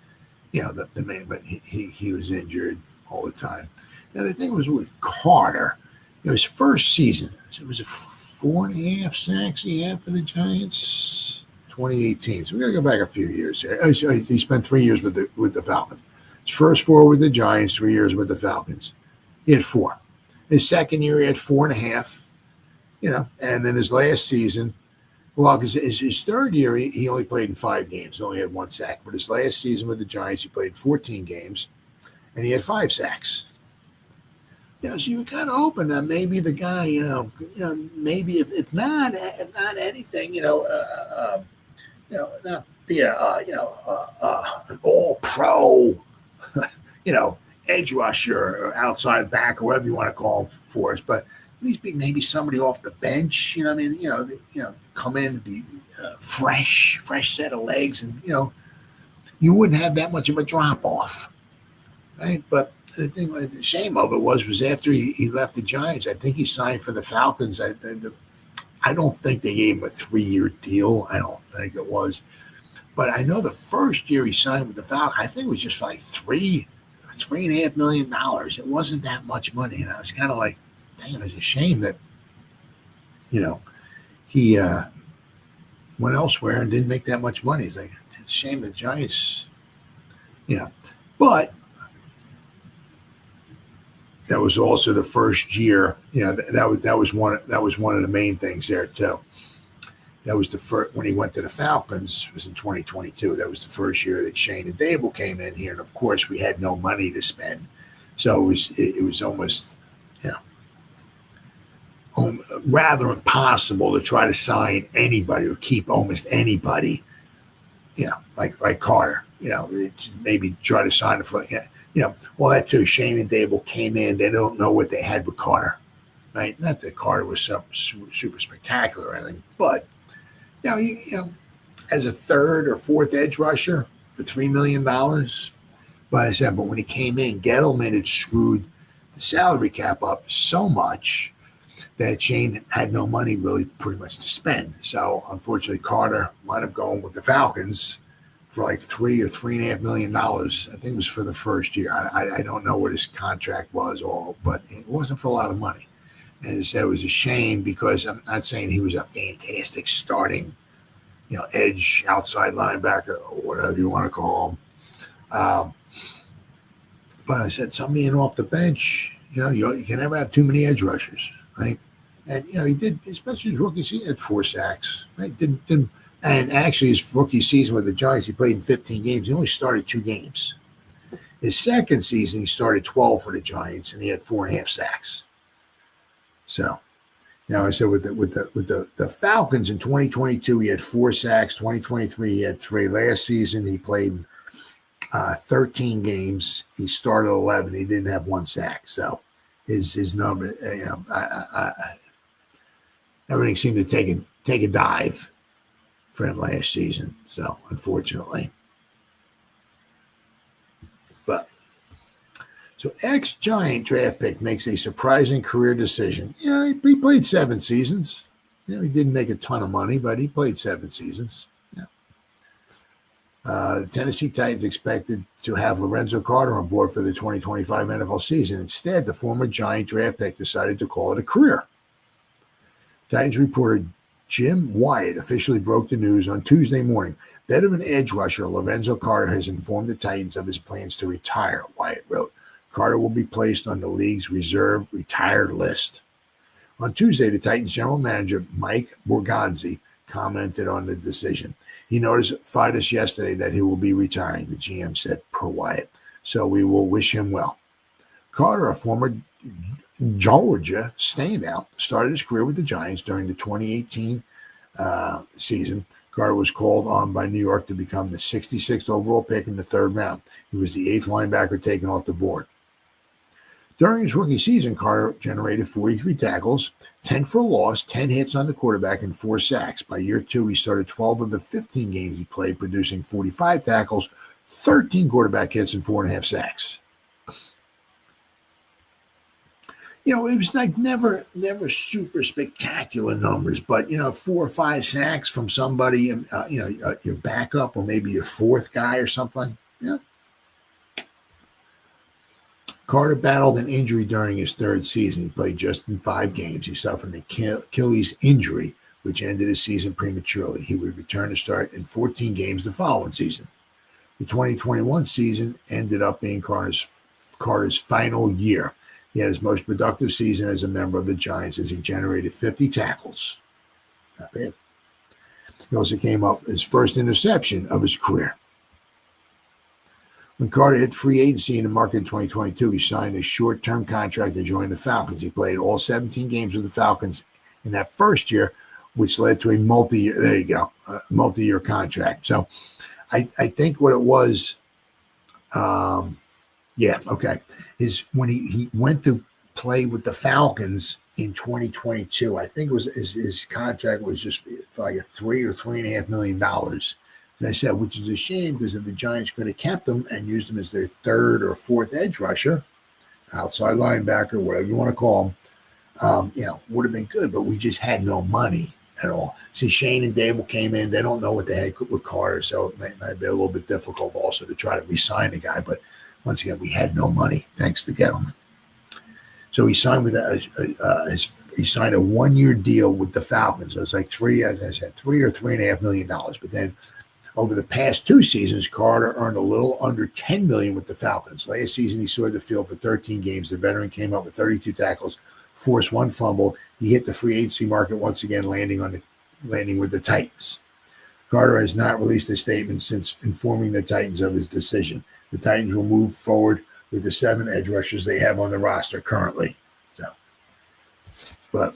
the man, but he was injured all the time. Now, the thing was with Carter, his first season, it was a 4.5 sacks he had for the Giants, 2018. So we got to go back a few years here. He spent 3 years with the Falcons. His first 4 with the Giants, 3 years with the Falcons. He had 4. His second year, he had 4.5. And then his last season, because his third year, he only played in 5 games, only had 1 sack. But his last season with the Giants, he played 14 games, and he had 5 sacks. So you were kind of hoping that maybe the guy, maybe if not anything, not be an all-pro, edge rusher or outside back or whatever you want to call him for us, but at least be maybe somebody off the bench, come in and be fresh set of legs, and you wouldn't have that much of a drop off, right? But the shame of it was after he left the Giants, I think he signed for the Falcons. I don't think they gave him a 3-year deal. I don't think it was, but I know the first year he signed with the Falcons, I think it was just like $3.5 million. It wasn't that much money, and I was kind of like, damn, it's a shame that, he went elsewhere and didn't make that much money. It's like, it's a shame the Giants, but that was also the first year, that was one of the main things there too. That was the first, when he went to the Falcons, it was in 2022. That was the first year that Schoen and Daboll came in here. And of course, we had no money to spend. So it was almost, rather impossible to try to sign anybody or keep almost anybody, like Carter, maybe try to sign it for, well, that too, Schoen and Daboll came in. They don't know what they had with Carter, right? Not that Carter was super spectacular or anything, but, as a third or fourth edge rusher for $3 million. But I said, but when he came in, Gettleman had screwed the salary cap up so much that Schoen had no money really pretty much to spend. So unfortunately, Carter wound up going with the Falcons for like $3 or $3.5 million. I think it was for the first year. I don't know what his contract was but it wasn't for a lot of money. And I said it was a shame because I'm not saying he was a fantastic starting, edge, outside linebacker, or whatever you want to call him. But I said somebody in off the bench, you can never have too many edge rushers, right? And he did, especially his rookie season, he had 4 sacks, right? Didn't, and actually his rookie season with the Giants, he played in 15 games. He only started 2 games. His second season, he started 12 for the Giants, and he had 4.5 sacks. So, now I said with the Falcons in 2022, he had 4 sacks. 2023, he had 3. Last season, he played 13 games. He started 11. He didn't have 1 sack. So, his number, everything seemed to take a dive for him last season. So, unfortunately. So ex-Giant draft pick makes a surprising career decision. He played 7 seasons. He didn't make a ton of money, but he played 7 seasons. The Tennessee Titans expected to have Lorenzo Carter on board for the 2025 NFL season. Instead, the former Giant draft pick decided to call it a career. Titans reporter Jim Wyatt officially broke the news on Tuesday morning. Veteran edge rusher Lorenzo Carter has informed the Titans of his plans to retire, Wyatt wrote. Carter will be placed on the league's reserve retired list. On Tuesday, the Titans general manager, Mike Borgonzi, commented on the decision. He notified us yesterday that he will be retiring, the GM said per Wyatt. So we will wish him well. Carter, a former Georgia standout, started his career with the Giants during the 2018 season. Carter was called on by New York to become the 66th overall pick in the 3rd round. He was the 8th linebacker taken off the board. During his rookie season, Carter generated 43 tackles, 10 for a loss, 10 hits on the quarterback, and 4 sacks. By year 2, he started 12 of the 15 games he played, producing 45 tackles, 13 quarterback hits, and 4.5 sacks. It was like never super spectacular numbers, but 4 or 5 sacks from somebody, your backup or maybe your 4th guy or something. Carter battled an injury during his 3rd season. He played just in 5 games. He suffered an Achilles injury, which ended his season prematurely. He would return to start in 14 games the following season. The 2021 season ended up being Carter's final year. He had his most productive season as a member of the Giants as he generated 50 tackles. Not bad. He also came up his first interception of his career. When Carter hit free agency in the market in 2022, he signed a short-term contract to join the Falcons. He played all 17 games with the Falcons in that first year, which led to a multi-year contract. So I think what it was, when he went to play with the Falcons in 2022, I think it was his contract was just for like a $3 or $3.5 million. As I said, which is a shame because if the Giants could have kept him and used him as their 3rd or 4th edge rusher, outside linebacker, whatever you want to call him, would have been good. But we just had no money at all. See, Schoen and Daboll came in. They don't know what they had with Carter, so it might be a little bit difficult also to try to re-sign the guy. But once again, we had no money, thanks to Gettleman. So So he signed with he signed a 1-year deal with the Falcons. So it's like $3 or $3.5 million. But then over the past 2 seasons, Carter earned a little under $10 million with the Falcons. Last season, he saw the field for 13 games. The veteran came up with 32 tackles, forced 1 fumble. He hit the free agency market once again, landing with the Titans. Carter has not released a statement since informing the Titans of his decision. The Titans will move forward with the 7 edge rushers they have on the roster currently. So, but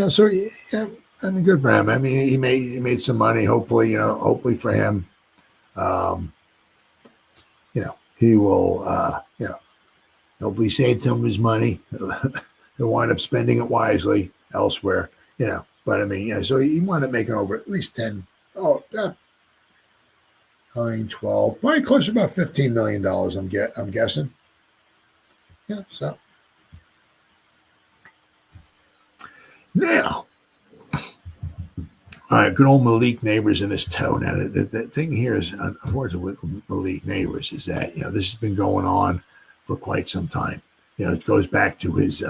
so yeah, I mean, good for him. I mean, he made some money. Hopefully for him, he will, hopefully save some of his money. He'll wind up spending it wisely elsewhere, But I mean, so he wound up making over at least 10. 12, probably close to about $15 million. I'm guessing. Yeah. So now, all right. Good old Malik Neighbors in his toe. Now the thing here is, unfortunately, with Malik Neighbors is that this has been going on for quite some time. It goes back to his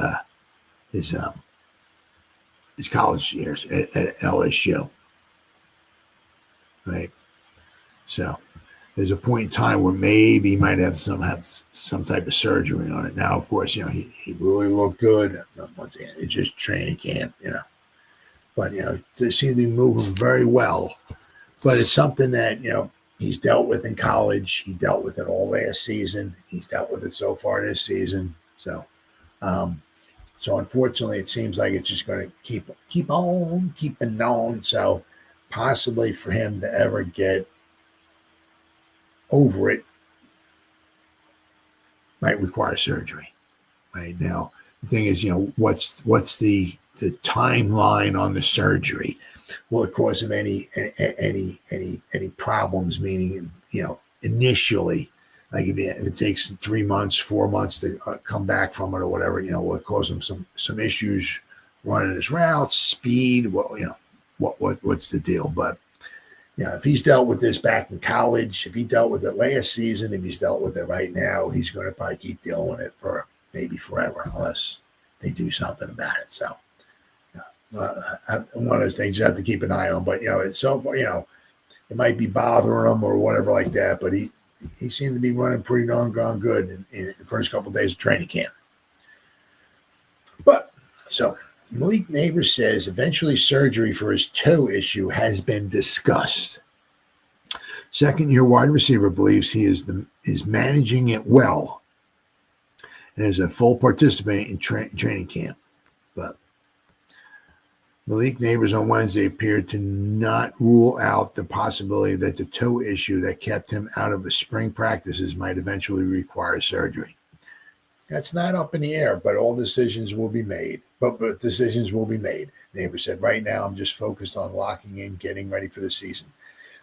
college years at LSU. Right. So there's a point in time where maybe he might have some type of surgery on it. Now, of course, he really looked good. Once again, it's just training camp, But they seem to be moving very well. But it's something that he's dealt with in college. He dealt with it all last season. He's dealt with it so far this season. So, unfortunately, it seems like it's just going to keep on keeping on. So, possibly for him to ever get over it might require surgery. Right now, the thing is, what's the timeline on the surgery? Will it cause him any problems? Meaning, initially, like if it takes 3 months, 4 months to come back from it or whatever, will it cause him some issues running his routes, speed? Well, what's the deal? But if he's dealt with this back in college, if he dealt with it last season, if he's dealt with it right now, he's going to probably keep dealing with it for maybe forever unless they do something about it. So, one of those things you have to keep an eye on. But it's so far, it might be bothering him or whatever like that. But he seemed to be running pretty darn good in the first couple of days of training camp. But so. Malik Neighbors says eventually surgery for his toe issue has been discussed. Second-year wide receiver believes he is managing it well and is a full participant in training camp. But Malik Neighbors on Wednesday appeared to not rule out the possibility that the toe issue that kept him out of his spring practices might eventually require surgery. That's not up in the air, but all decisions will be made. But decisions will be made. Neighbors said, right now I'm just focused on locking in, getting ready for the season,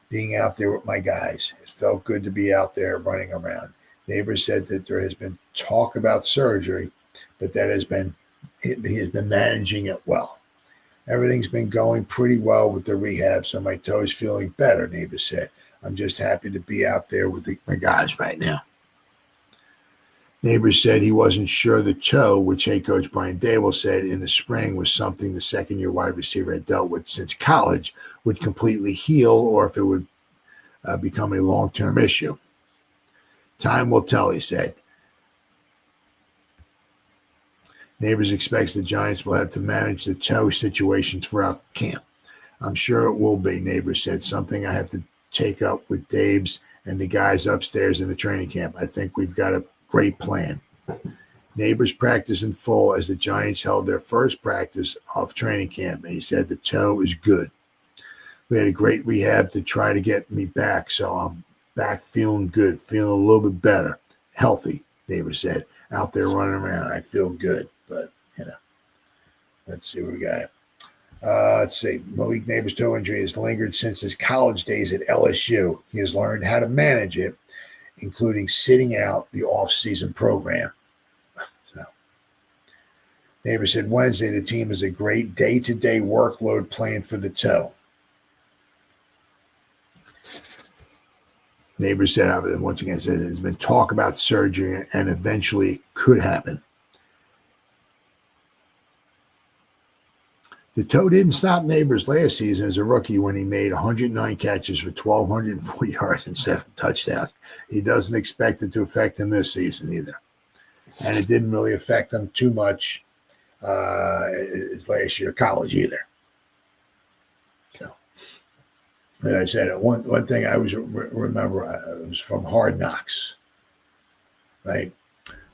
being out there with my guys. It felt good to be out there running around. Neighbors said that there has been talk about surgery, but he has been managing it well. Everything's been going pretty well with the rehab, so my toe's feeling better, Neighbors said. I'm just happy to be out there with my guys right now. Neighbors said he wasn't sure the toe, which head coach Brian Daboll said in the spring was something the second-year wide receiver had dealt with since college, would completely heal or if it would become a long-term issue. Time will tell, he said. Neighbors expects the Giants will have to manage the toe situation throughout camp. I'm sure it will be, Neighbors said, something I have to take up with Dabes and the guys upstairs in the training camp. I think we've got a great plan. Neighbors practiced in full as the Giants held their first practice of training camp, and he said the toe is good. We had a great rehab to try to get me back, so I'm back feeling good, feeling a little bit better, healthy, Neighbors said. Out there running around, I feel good, but, let's see what we got. Let's see. Malik Neighbors' toe injury has lingered since his college days at LSU. He has learned how to manage it, including sitting out the off-season program. So, Neighbors said Wednesday the team has a great day-to-day workload plan for the toe. Neighbors said, once again, said there's been talk about surgery and eventually it could happen. The toe didn't stop Neighbors last season as a rookie when he made 109 catches for 1,204 yards and 7 touchdowns. He doesn't expect it to affect him this season either. And it didn't really affect him too much his last year of college either. So, as I said, one thing I always remember it was from Hard Knocks, right?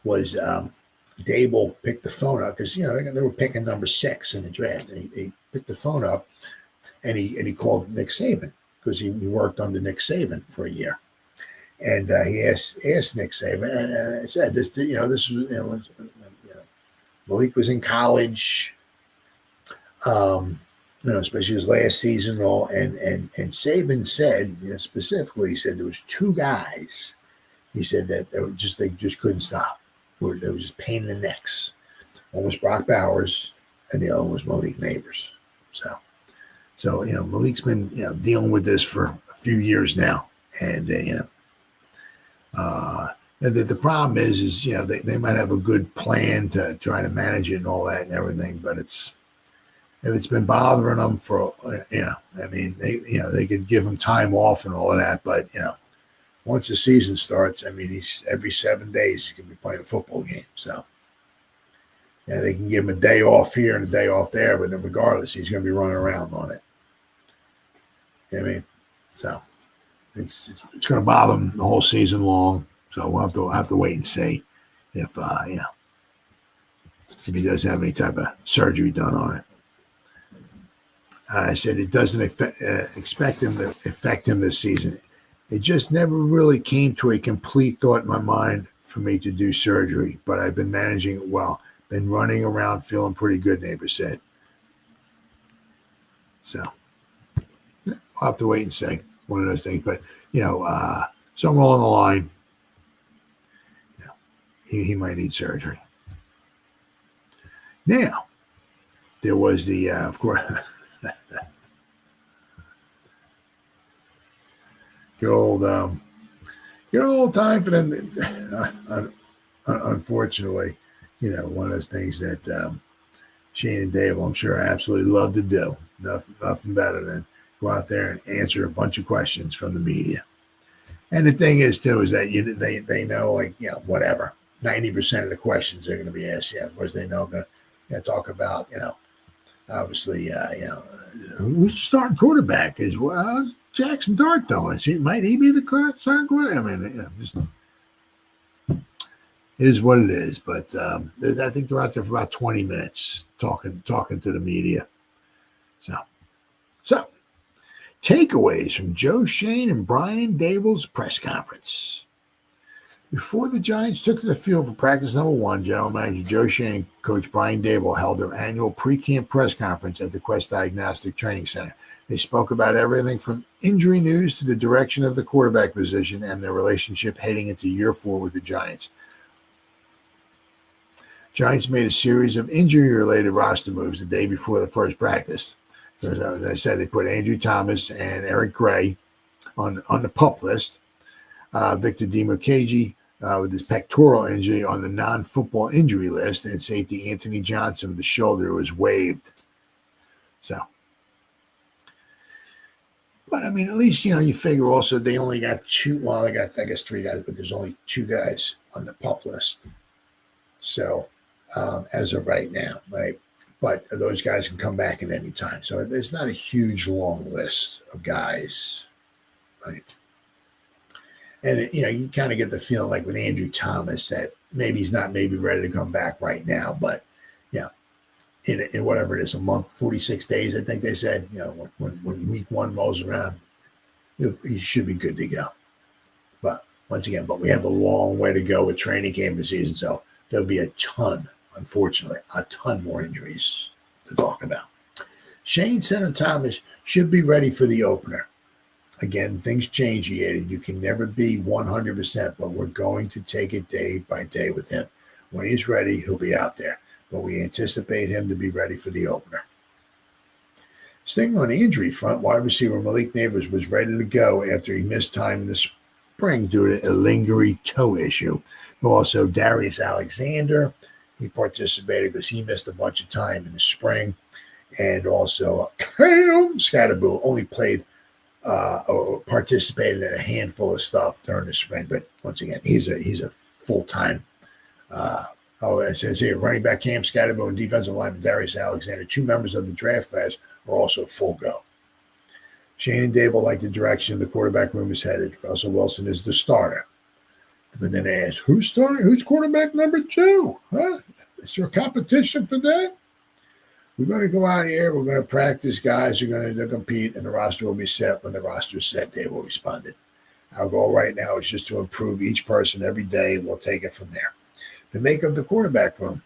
Was Daboll picked the phone up because they were picking number 6 in the draft, and he picked the phone up and he called Nick Saban because he worked under Nick Saban for a year, and he asked Nick Saban, and I said this was Malik was in college, especially his last season and all, and Saban said specifically, he said there was 2 guys. He said that they just couldn't stop. They were just pain in the necks. One was Brock Bowers, and the other was Malik Neighbors. So Malik's been dealing with this for a few years now, and the problem is they might have a good plan to try to manage it and all that and everything, but if it's been bothering them for they could give him time off and all of that, but once the season starts, he's every 7 days he's going to be playing a football game. So, they can give him a day off here and a day off there, but then regardless, he's going to be running around on it. So it's going to bother him the whole season long. So we'll have to wait and see if he does have any type of surgery done on it. I said it doesn't expect him to affect him this season. It just never really came to a complete thought in my mind for me to do surgery, but I've been managing it well. Been running around feeling pretty good, Neighbor said. So I'll have to wait and see. One of those things. But, somewhere along the line, he might need surgery. Now, there was the, of course, good old time for them. Unfortunately, one of those things that Shane and Daboll, I'm sure, absolutely love to do. Nothing better than go out there and answer a bunch of questions from the media. And the thing is, too, is that they know, whatever, 90% of the questions they're going to be asked. Yeah, of course, they know going to talk about, obviously, who's the starting quarterback? Jackson Dart doing? Might he be the starting quarterback? Just is what it is. But I think they're out there for about 20 minutes talking to the media. So takeaways from Joe Schoen and Brian Daboll's press conference. Before the Giants took to the field for practice number 1, General Manager Joe Schoen and Coach Brian Daboll held their annual pre-camp press conference at the Quest Diagnostics Training Center. They spoke about everything from injury news to the direction of the quarterback position and their relationship heading into year 4 with the Giants. Giants made a series of injury-related roster moves the day before the first practice. As I said, they put Andrew Thomas and Eric Gray on the PUP list. Victor Dimukeji with his pectoral injury on the non-football injury list, and safety Anthony Johnson with the shoulder was waived. But at least you figure also they only got 2. Well, they got 3 guys, but there's only 2 guys on the PUP list. So as of right now, right? But those guys can come back at any time. So it's not a huge long list of guys, right? And, you kind of get the feeling like with Andrew Thomas that maybe he's not ready to come back right now. But, in whatever it is, a month, 46 days, I think they said, when week 1 rolls around, he should be good to go. But once again, we have a long way to go with training camp this season. So there'll be a ton, unfortunately, more injuries to talk about. Shane Center Thomas should be ready for the opener. Again, things change, he added. You can never be 100%, but we're going to take it day by day with him. When he's ready, he'll be out there. But we anticipate him to be ready for the opener. Staying on the injury front, wide receiver Malik Neighbors was ready to go after he missed time in the spring due to a lingering toe issue. Also, Darius Alexander, he participated because he missed a bunch of time in the spring. and also Cam Scatterboo only played or participated in a handful of stuff during the spring. But once again, he's a full-time. It says here, running back Cam Scatterboo and defensive lineman Darius Alexander, 2 members of the draft class, are also full go. Schoen and Daboll like the direction the quarterback room is headed. Russell Wilson is the starter. But then they ask, who's starting? Who's quarterback number 2? Huh? Is there a competition for that? We're going to go out here. We're going to practice. Guys are going to compete, and the roster will be set when the roster is set. Daboll responded. Our goal right now is just to improve each person every day. We'll take it from there. The make of the quarterback room.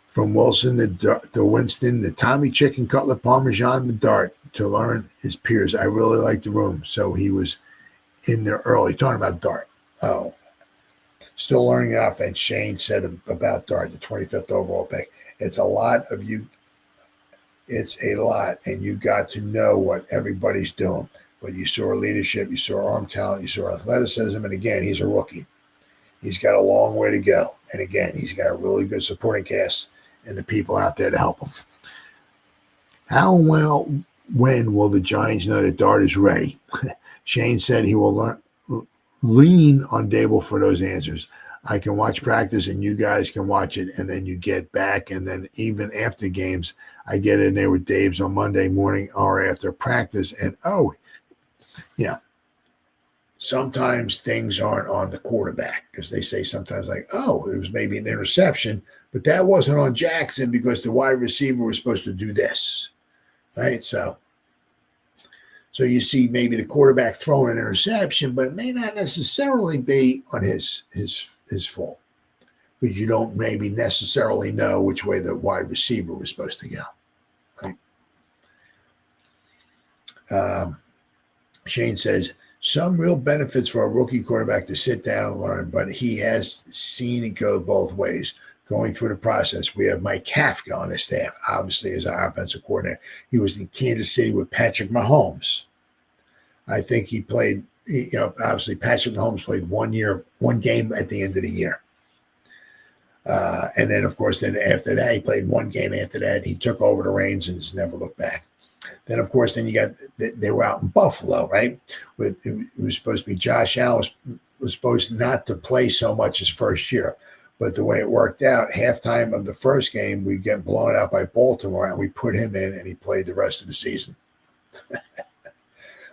From Wilson to Winston, the Tommy Chicken Cutlet Parmesan, the Dart, to learn his peers. I really like the room. So he was in there early, talking about Dart. Oh, still learning the offense. Schoen said about Dart, the 25th overall pick. It's a lot of you. It's a lot, and you got to know what everybody's doing. But you saw leadership, you saw arm talent, you saw athleticism, and again, he's a rookie. He's got a long way to go. And again, he's got a really good supporting cast and the people out there to help him. How and when will the Giants know that Dart is ready? Schoen said he will lean on Daboll for those answers. I can watch practice and you guys can watch it, and then you get back, and then even after games, I get in there with Dave's on Monday morning or after practice, and sometimes things aren't on the quarterback because they say sometimes like, oh, it was maybe an interception, but that wasn't on Jackson because the wide receiver was supposed to do this, right? So you see maybe the quarterback throwing an interception, but it may not necessarily be on his fault because you don't maybe necessarily know which way the wide receiver was supposed to go, right? Schoen says, some real benefits for a rookie quarterback to sit down and learn, but he has seen it go both ways. Going through the process, we have Mike Kafka on his staff, obviously as our offensive coordinator. He was in Kansas City with Patrick Mahomes. I think he played, obviously Patrick Mahomes played 1 game at the end of the year. And then, of course, after that, he played 1 game after that. He took over the reins and has never looked back. Then, of course, they were out in Buffalo, right? It was supposed to be Josh Allen was supposed not to play so much his first year. But the way it worked out, halftime of the first game, we get blown out by Baltimore, and we put him in, and he played the rest of the season.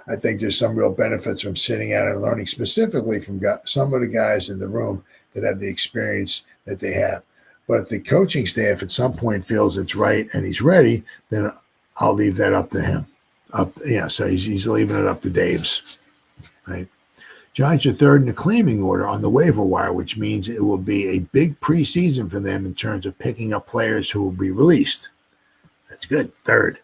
I think there's some real benefits from sitting out and learning specifically from some of the guys in the room that have the experience that they have. But if the coaching staff at some point feels it's right and he's ready, then I'll leave that up to him. So he's leaving it up to Dave's, right? Giants are 3rd in the claiming order on the waiver wire, which means it will be a big preseason for them in terms of picking up players who will be released. That's good, 3rd.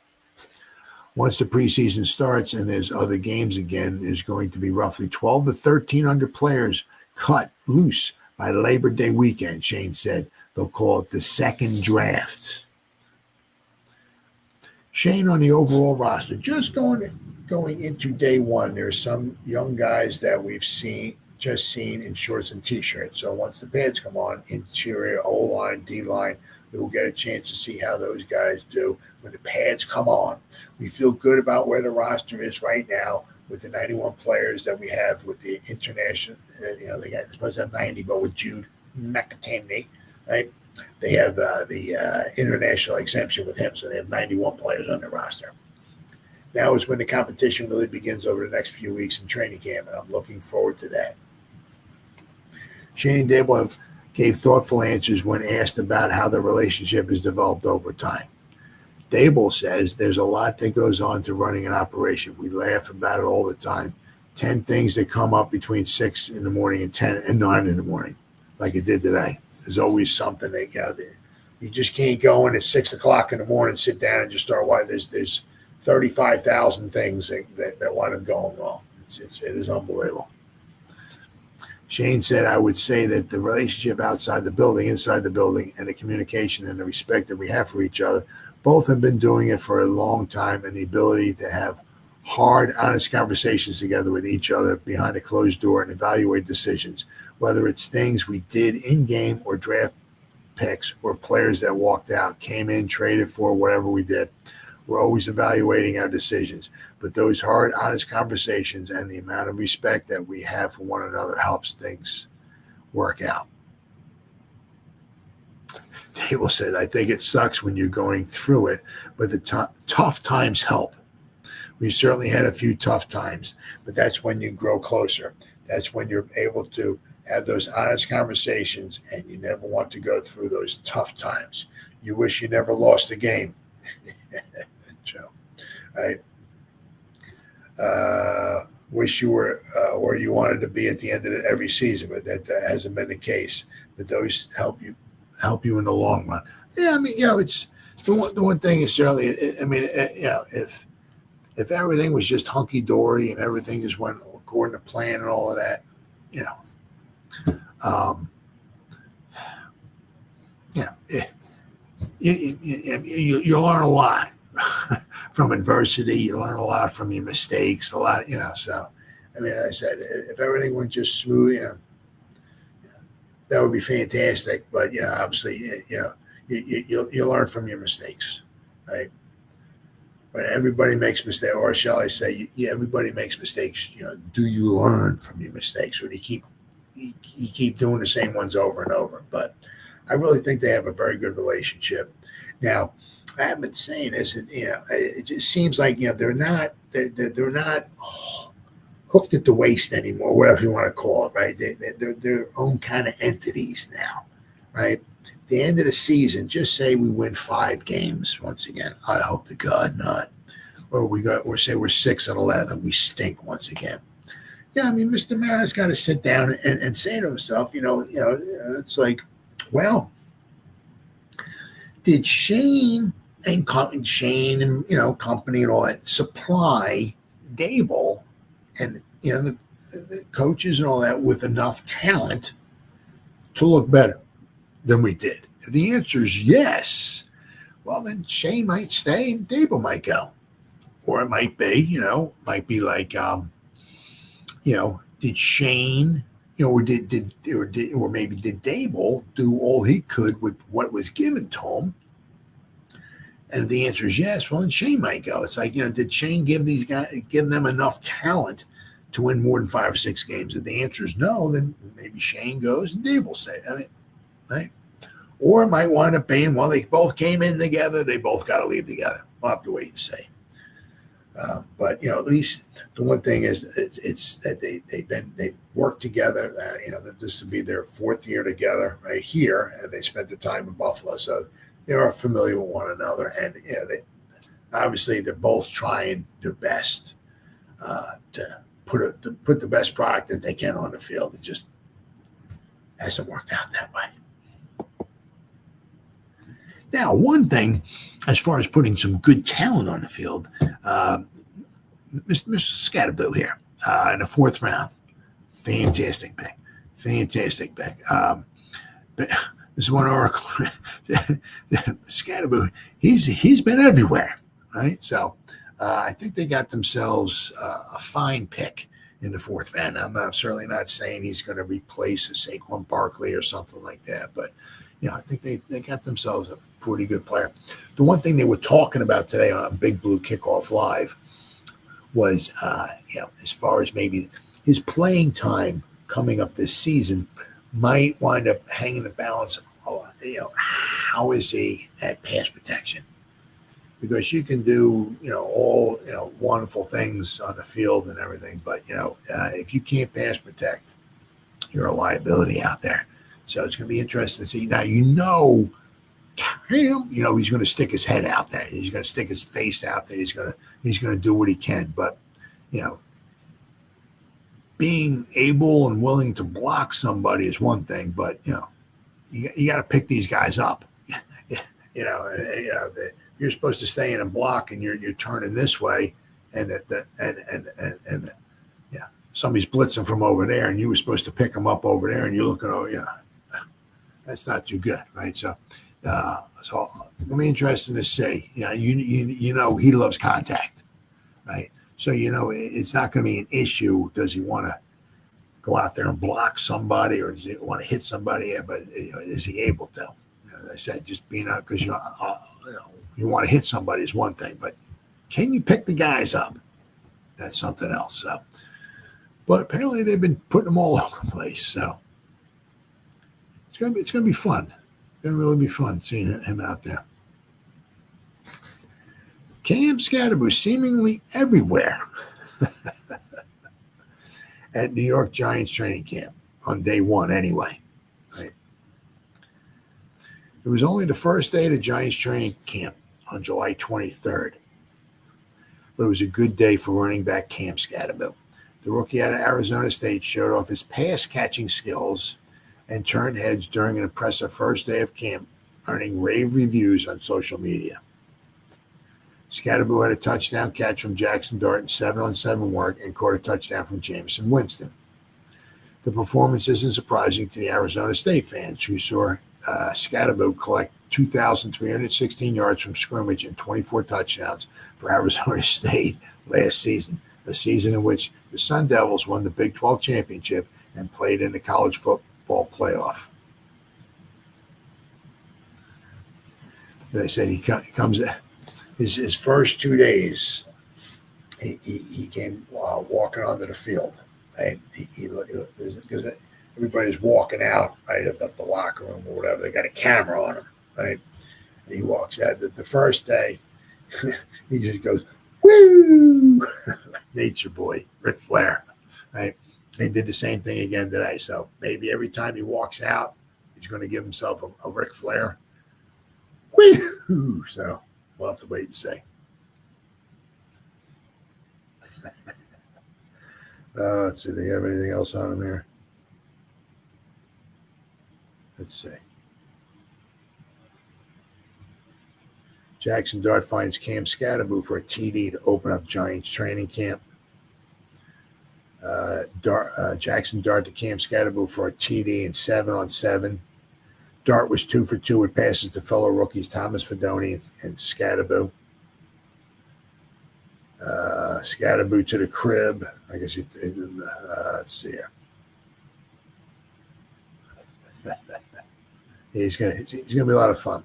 Once the preseason starts and there's other games again, there's going to be roughly 12 to 1,300 players cut loose by Labor Day weekend, Schoen said. They'll call it the second draft. Schoen on the overall roster, just going into day 1, there's some young guys that we've seen in shorts and T-shirts. So once the pads come on, interior, O-line, D-line, we will get a chance to see how those guys do when the pads come on. We feel good about where the roster is right now with the 91 players that we have with the international. They're supposed to have 90, but with Jude McAteeney, right? They have the international exemption with him, so they have 91 players on their roster. Now is when the competition really begins over the next few weeks in training camp, and I'm looking forward to that. Schoen and Daboll gave thoughtful answers when asked about how the relationship has developed over time. Daboll says there's a lot that goes on to running an operation. We laugh about it all the time. 10 things that come up between 6 in the morning and 10 and 9 in the morning, like it did today. There's always something that you just can't go in at 6 o'clock in the morning, sit down and just start. Why there's 35,000 things that wind up going wrong. It is unbelievable. Schoen said, I would say that the relationship outside the building, inside the building, and the communication and the respect that we have for each other, both have been doing it for a long time, and the ability to have hard, honest conversations together with each other behind a closed door and evaluate decisions, whether it's things we did in-game or draft picks or players that walked out, came in, traded for whatever we did. We're always evaluating our decisions. But those hard, honest conversations and the amount of respect that we have for one another helps things work out. Daboll said, I think it sucks when you're going through it, but the tough times help. We certainly had a few tough times, but that's when you grow closer. That's when you're able to have those honest conversations, and you never want to go through those tough times. You wish you never lost a game. Joe, right? Wish you were where you wanted to be at the end of every season, but that hasn't been the case. But those help you in the long run. Yeah, I mean, it's the one thing is certainly. I mean, if everything was just hunky dory and everything just went according to plan and all of that, you learn a lot from adversity. You learn a lot from your mistakes. A lot, So, I mean, as I said, if everything went just smooth, that would be fantastic. But obviously, you learn from your mistakes, right? But everybody makes mistakes, or shall I say, everybody makes mistakes. Do you learn from your mistakes, or do you keep doing the same ones over and over? But I really think they have a very good relationship. Now, I have been saying this, and it just seems like they're not hooked at the waist anymore, whatever you want to call it, right? They're their own kind of entities now, right? At the end of the season, just say we win 5 games once again. I hope to God not. Or say we're 6-11, we stink once again. Yeah, I mean, Mr. Mario's got to sit down and say to himself, it's like, well, did Shane and company and all that supply Daboll and the coaches and all that with enough talent to look better than we did? If the answer is yes, well, then Shane might stay and Daboll might go. Or it might be, like, did Shane, or maybe did Daboll do all he could with what was given to him? And if the answer is yes, well, then Shane might go. It's like, did Shane give them enough talent to win more than 5 or 6 games? If the answer is no, then maybe Shane goes and Daboll stays. I mean, right? Or it might wind up being, well, they both came in together. They both got to leave together. We'll have to wait and see. But at least the one thing is it's that they worked together. That this will be their 4th year together right here, and they spent the time in Buffalo, so they are familiar with one another. And they're both trying their best to put the best product that they can on the field. It just hasn't worked out that way. Now, one thing, as far as putting some good talent on the field, Mr. Scatterboo here in the 4th round. Fantastic pick. But this one article, Scatterboo, he's been everywhere, right? So I think they got themselves a fine pick in the 4th round. I'm certainly not saying he's going to replace a Saquon Barkley or something like that, but I think they got themselves a pretty good player. The one thing they were talking about today on Big Blue Kickoff Live was, as far as maybe his playing time coming up this season might wind up hanging the balance. How is he at pass protection? Because you can do, all, wonderful things on the field and everything, but, if you can't pass protect, you're a liability out there. So it's going to be interesting to see. Now, Cam, he's going to stick his head out there. He's going to stick his face out there. He's going to do what he can. But, being able and willing to block somebody is one thing. But, you got to pick these guys up. You're supposed to stay in and block, and you're turning this way, and somebody's blitzing from over there, and you were supposed to pick them up over there, and you're looking over, that's not too good, right? So it'll be interesting to see. He loves contact, right? So it's not going to be an issue. Does he want to go out there and block somebody, or does he want to hit somebody? But is he able to? As I said, just being out because you want to hit somebody is one thing, but can you pick the guys up? That's something else. So, but apparently they've been putting them all over the place. So it's gonna be fun. It's gonna really be fun seeing him out there. Cam Scadaboo seemingly everywhere at New York Giants training camp on day one anyway. Right? It was only the first day of the Giants training camp on July 23rd. But it was a good day for running back Cam Scadaboo. The rookie out of Arizona State showed off his pass-catching skills and turned heads during an impressive first day of camp, earning rave reviews on social media. Scadaboo had a touchdown catch from Jackson Dart in 7-on-7 work and caught a touchdown from Jameson Winston. The performance isn't surprising to the Arizona State fans who saw Scadaboo collect 2,316 yards from scrimmage and 24 touchdowns for Arizona State last season, a season in which the Sun Devils won the Big 12 championship and played in the college football playoff. They said he comes his first 2 days. He came walking onto the field. Right? Because everybody's walking out, right, of the locker room or whatever. They got a camera on him, right? And he walks out. The first day, he just goes, woo! Nature boy, Ric Flair, right? He did the same thing again today. So maybe every time he walks out, he's going to give himself a Ric Flair. Woo! So we'll have to wait and see. Let's see. Do you have anything else on him here? Let's see. Jackson Dart finds Cam Scadaboo for a TD to open up Giants training camp. Jackson Dart to Cam Scadaboo for a TD in 7-on-7. Dart was 2 for 2 with passes to fellow rookies Thomas Fedoni and Scadaboo. Scadaboo to the crib. I guess let's see here. He's gonna be a lot of fun.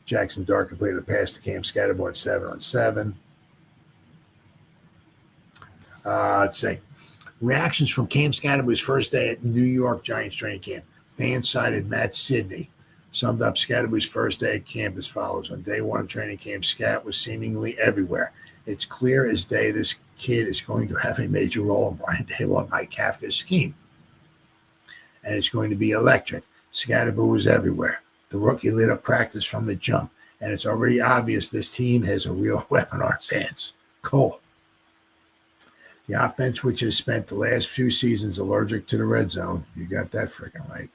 Jackson Dart completed a pass to Cam Scadaboo at 7-on-7. Let's see. Reactions from Cam Scadaboo's first day at New York Giants training camp. Fans cited Matt Sidney summed up Scadaboo's first day at camp as follows. On day one of training camp, Scat was seemingly everywhere. It's clear as day this kid is going to have a major role in Brian Daboll and Mike Kafka's scheme. And it's going to be electric. Scadaboo was everywhere. The rookie lit up practice from the jump, and it's already obvious this team has a real weapon on its hands. Cool. The offense, which has spent the last few seasons allergic to the red zone, you got that freaking right,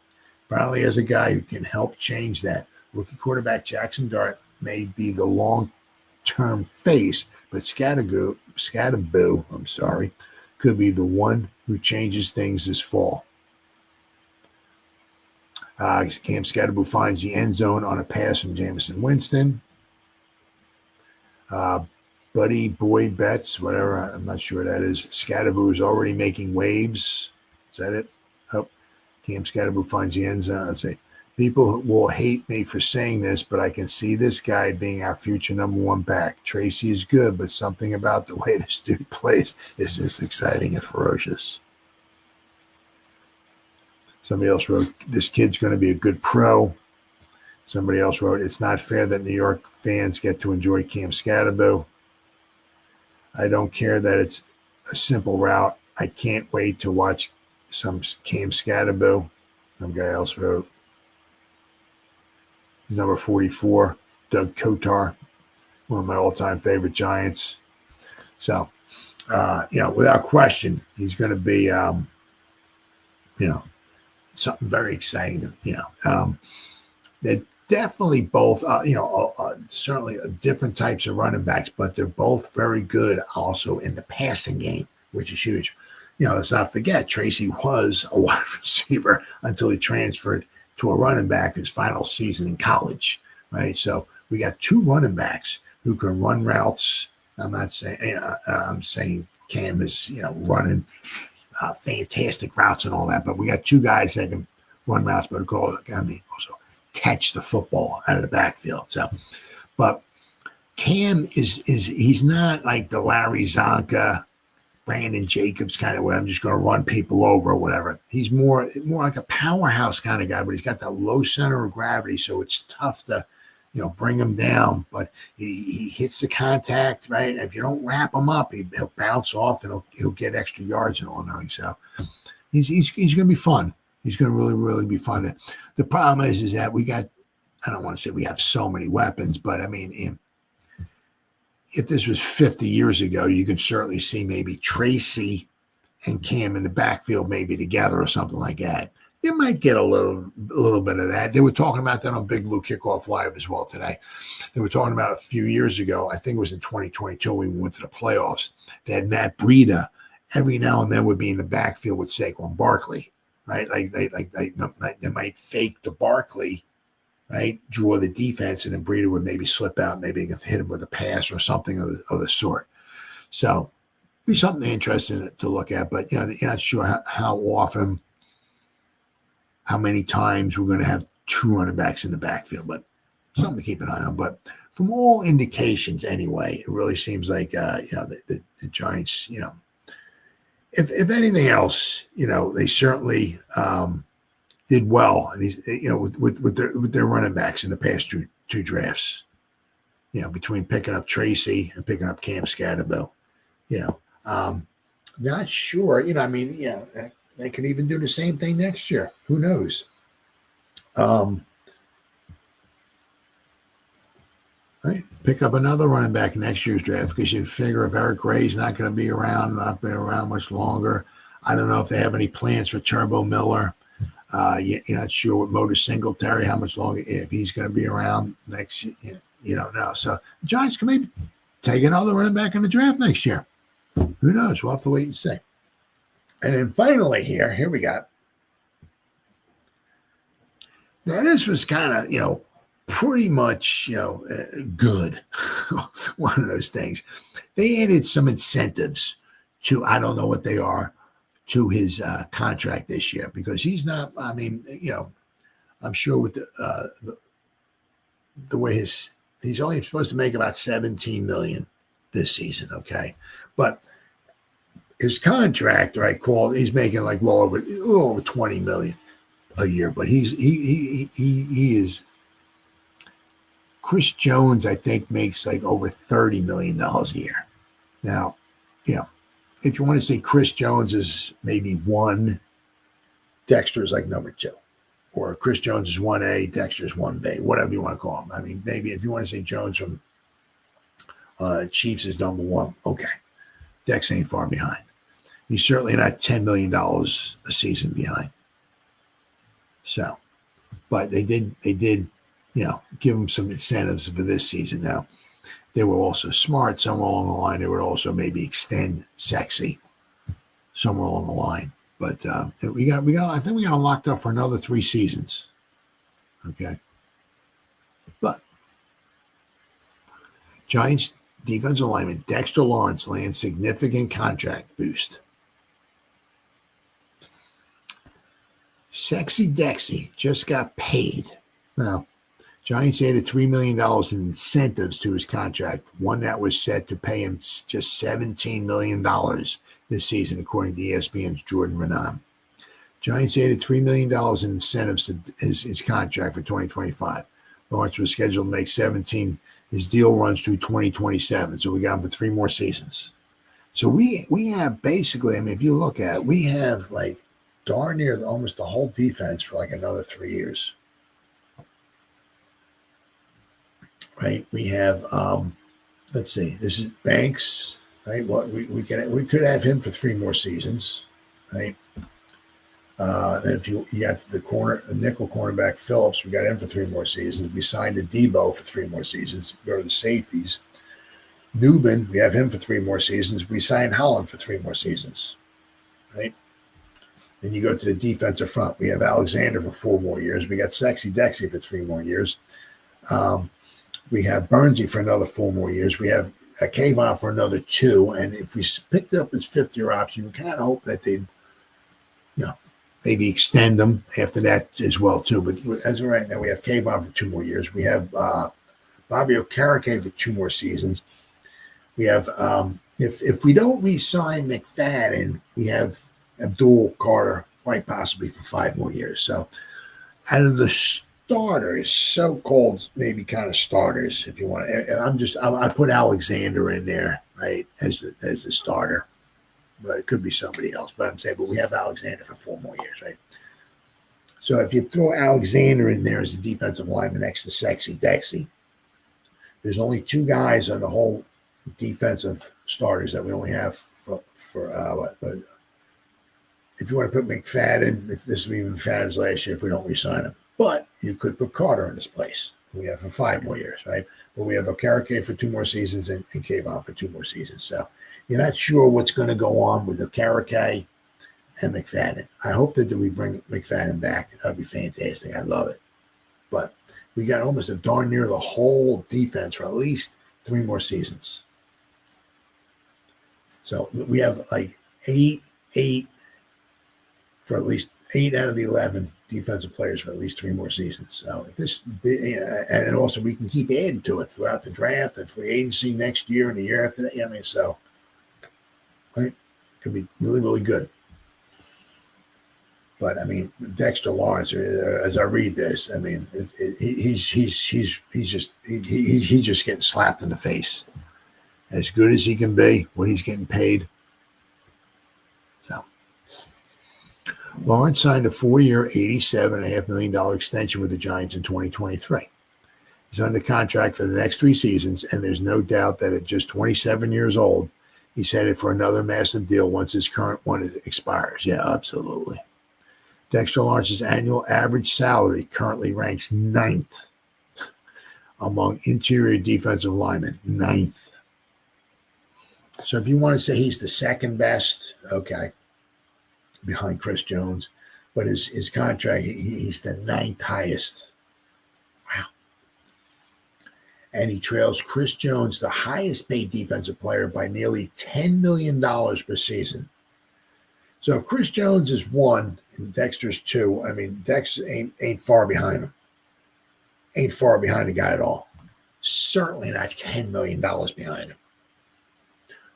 finally has a guy who can help change that. Rookie quarterback Jackson Dart may be the long-term face, but Scadaboo, could be the one who changes things this fall. Cam Scadaboo finds the end zone on a pass from Jameson Winston. Buddy Boy Betts, whatever, I'm not sure what that is. Scadaboo is already making waves. Is that it? Oh, Cam Scadaboo finds the end zone. Let's see. People will hate me for saying this, but I can see this guy being our future number one back. Tracy is good, but something about the way this dude plays is just exciting and ferocious. Somebody else wrote, this kid's going to be a good pro. Somebody else wrote, it's not fair that New York fans get to enjoy Cam Scadaboo. I don't care that it's a simple route. I can't wait to watch some Cam Scadaboo. Some guy else wrote, number 44, Doug Kotar, one of my all-time favorite Giants. So, without question, he's going to be, something very exciting. They're definitely both, certainly different types of running backs, but they're both very good also in the passing game, which is huge. Let's not forget, Tracy was a wide receiver until he transferred to a running back his final season in college, right? So we got two running backs who can run routes. I'm not saying, I'm saying Cam is, running fantastic routes and all that, but we got two guys that can run routes, but also catch the football out of the backfield. So, but Cam is he's not like the Larry Zonka, Brandon Jacobs kind of where I'm just going to run people over or whatever. He's more like a powerhouse kind of guy, but he's got that low center of gravity, so it's tough to, bring him down. But he hits the contact, right? And if you don't wrap him up, he'll bounce off and he'll get extra yards and all and everything. So he's going to be fun. He's going to really, really be fun. The problem is that I don't want to say we have so many weapons, but I mean, if this was 50 years ago, you could certainly see maybe Tracy and Cam in the backfield maybe together or something like that. You might get a little bit of that. They were talking about that on Big Blue Kickoff Live as well today. They were talking about a few years ago, I think it was in 2022 when we went to the playoffs, that Matt Breida every now and then would be in the backfield with Saquon Barkley, right? Like they might fake the Barkley, right? Draw the defense, and then Breida would maybe slip out, maybe hit him with a pass or something of the sort. So, be something interesting to look at. But you're not sure how often, how many times we're going to have two running backs in the backfield. But something to keep an eye on. But from all indications, anyway, it really seems like the Giants. If anything else, they certainly. Did well, and he's with their running backs in the past two drafts. Between picking up Tracy and picking up Cam Scatterbill. Not sure. They can even do the same thing next year. Who knows? Right, pick up another running back in next year's draft because you figure if Eric Gray's not going to be around, not been around much longer. I don't know if they have any plans for Turbo Miller. You're not sure with Motor Singletary how much longer, if he's going to be around next year. You don't know. So the Giants can maybe take another running back in the draft next year. Who knows? We'll have to wait and see. And then finally here we got. Now this was kind of, pretty much, good. One of those things. They added some incentives to, I don't know what they are, to his contract this year because he's not. I mean, I'm sure with the way he's only supposed to make about $17 million this season. Okay, but his contract, right? He's making like a little over $20 million a year. But he is. Chris Jones, I think, makes like over $30 million a year. Now, if you want to say Chris Jones is maybe 1, Dexter is like number 2. Or Chris Jones is 1A, Dexter is 1B, whatever you want to call him. I mean, maybe if you want to say Jones from Chiefs is number 1, okay. Dex ain't far behind. He's certainly not $10 million a season behind. So, but they did, give him some incentives for this season now. They were also smart somewhere along the line. They would also maybe extend Sexy somewhere along the line. But I think we got him locked up for another 3 seasons. Okay. But Giants defensive lineman Dexter Lawrence lands significant contract boost. Sexy Dexy just got paid. Now, Giants added $3 million in incentives to his contract, one that was set to pay him just $17 million this season, according to ESPN's Jordan Renan. Giants added $3 million in incentives to his contract for 2025. Lawrence was scheduled to make 17. His deal runs through 2027, so we got him for 3 more seasons. So we have basically, I mean, if you look at it, we have like darn near almost the whole defense for like another 3 years. Right, we have. Let's see. This is Banks. Right, what we could have him for 3 more seasons. Right. Then if you got the nickel cornerback Phillips, we got him for 3 more seasons. We signed a Debo for 3 more seasons. Go to the safeties. Newman, we have him for 3 more seasons. We signed Holland for 3 more seasons. Right. Then you go to the defensive front. We have Alexander for 4 more years. We got Sexy Dexy for 3 more years. We have Bernsey for another 4 more years. We have Kayvon for another 2. And if we picked up his 5th-year option, we kind of hope that they'd maybe extend them after that as well too. But as of right now, we have Kayvon for 2 more years. We have Bobby Okereke for 2 more seasons. We have if we don't re-sign McFadden, we have Abdul Carter quite possibly for 5 more years. So out of the starters, so-called maybe kind of starters, if you want to, I put Alexander in there, right, as the starter. But it could be somebody else. But I'm saying, but we have Alexander for 4 more years, right? So if you throw Alexander in there as a defensive lineman next to Sexy Dexy, there's only 2 guys on the whole defensive starters that we only have for but if you want to put McFadden, if this will be McFadden's last year if we don't re-sign him. But you could put Carter in his place. We have for 5 more years, right? But we have Okereke for 2 more seasons and Kayvon for 2 more seasons. So you're not sure what's going to go on with Okereke and McFadden. I hope that we bring McFadden back. That'd be fantastic. I love it. But we got almost a darn near the whole defense for at least 3 more seasons. So we have like 8 for at least 8 out of the 11 defensive players for at least 3 more seasons. So if this, and also we can keep adding to it throughout the draft and free agency next year and the year after that. I mean, so right, could be really, really good. But I mean, Dexter Lawrence, as I read this, I mean, he's just getting slapped in the face. As good as he can be, what he's getting paid. So, Lawrence signed a 4-year, $87.5 million extension with the Giants in 2023. He's under contract for the next 3 seasons, and there's no doubt that at just 27 years old, he's headed for another massive deal once his current one expires. Yeah, absolutely. Dexter Lawrence's annual average salary currently ranks 9th among interior defensive linemen. 9th. So if you want to say he's the second best, okay, behind Chris Jones, but his contract, he's the 9th highest. Wow. And he trails Chris Jones, the highest paid defensive player, by nearly $10 million per season. So if Chris Jones is 1 and Dexter's 2, I mean, Dex ain't far behind him. Ain't far behind the guy at all. Certainly not $10 million behind him.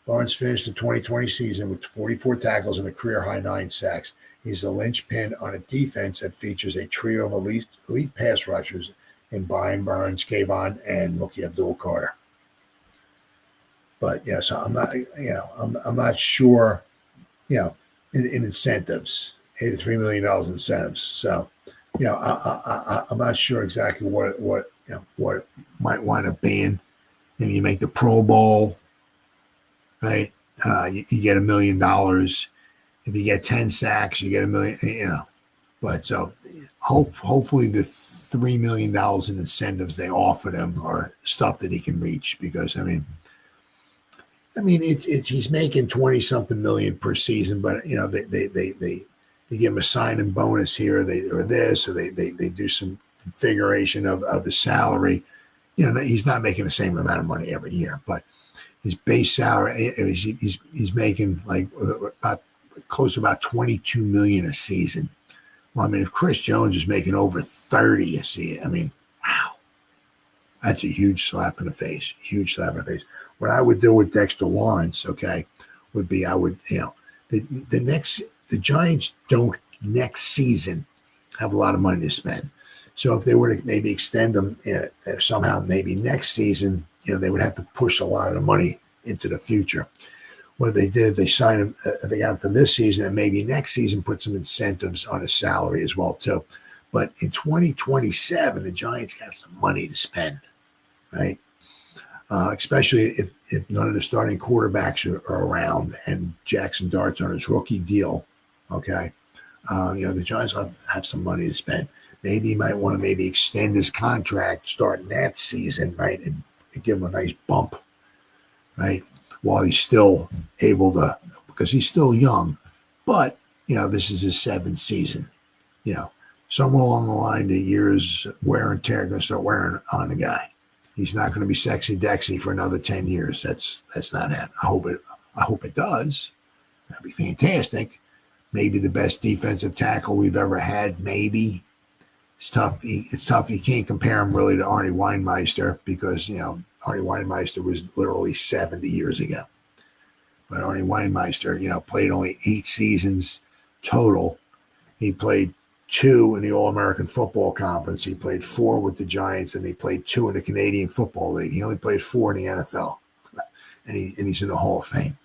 Lawrence finished the 2020 season with 44 tackles and a career-high 9 sacks. He's the linchpin on a defense that features a trio of elite pass rushers in Brian Burns, Kayvon, and Mookie Abdul-Carter. But yeah, so I'm not sure, in incentives, $83 million in incentives. So, I'm not sure exactly what it might wind up being. You make the Pro Bowl. Right, you get $1 million. If you get 10 sacks, you get $1 million. But so, hopefully, the $3 million in incentives they offer him are stuff that he can reach. Because I mean, it's he's making 20-something million per season, but they give him a signing bonus here, or they do some configuration of his salary. He's not making the same amount of money every year, but his base salary, he's making like about close to about $22 million a season. Well, I mean, if Chris Jones is making over 30 a season, I mean, wow, that's a huge slap in the face. Huge slap in the face. What I would do with Dexter Lawrence, okay, would be the Giants don't next season have a lot of money to spend. So if they were to maybe extend them somehow, maybe next season, they would have to push a lot of the money into the future. What they did, they signed him, they got him for this season, and maybe next season put some incentives on his salary as well too. But in 2027, the Giants got some money to spend, right? Especially if none of the starting quarterbacks are around and Jackson Dart's on his rookie deal. Okay, the Giants have some money to spend. Maybe he might want to extend his contract starting that season, right, and give him a nice bump, right, while he's still able to, because he's still young. But this is his 7th season. Somewhere along the line, the years wear and tear are going to start wearing on the guy. He's not going to be Sexy Dexy for another 10 years. That's not it. I hope it does. That'd be fantastic. maybe the best defensive tackle we've ever had. Maybe it's tough. It's tough. You can't compare him really to Arnie Weinmeister because Arnie Weinmeister was literally 70 years ago. But Arnie Weinmeister, played only 8 seasons total. He played 2 in the All-American Football Conference. He played 4 with the Giants, and he played 2 in the Canadian Football League. He only played 4 in the NFL, and he's in the Hall of Fame.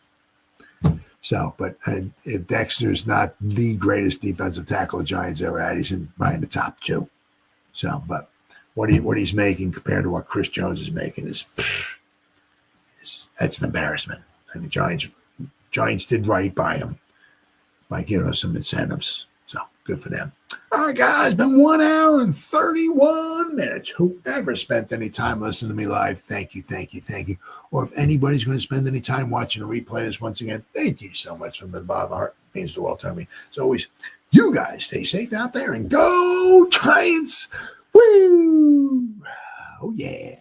So, but if Dexter's not the greatest defensive tackle the Giants ever had, he's right in the top 2. So, but what he's making compared to what Chris Jones is making is that's an embarrassment. And the Giants did right by him by giving us some incentives. So good for them. All right, guys, it's been 1 hour and 31 minutes. Whoever spent any time listening to me live, thank you. Or if anybody's going to spend any time watching a replay this once again, thank you so much from the bottom of my heart. It means the world to me. As always, you guys stay safe out there and go Giants. Woo! Oh, yeah.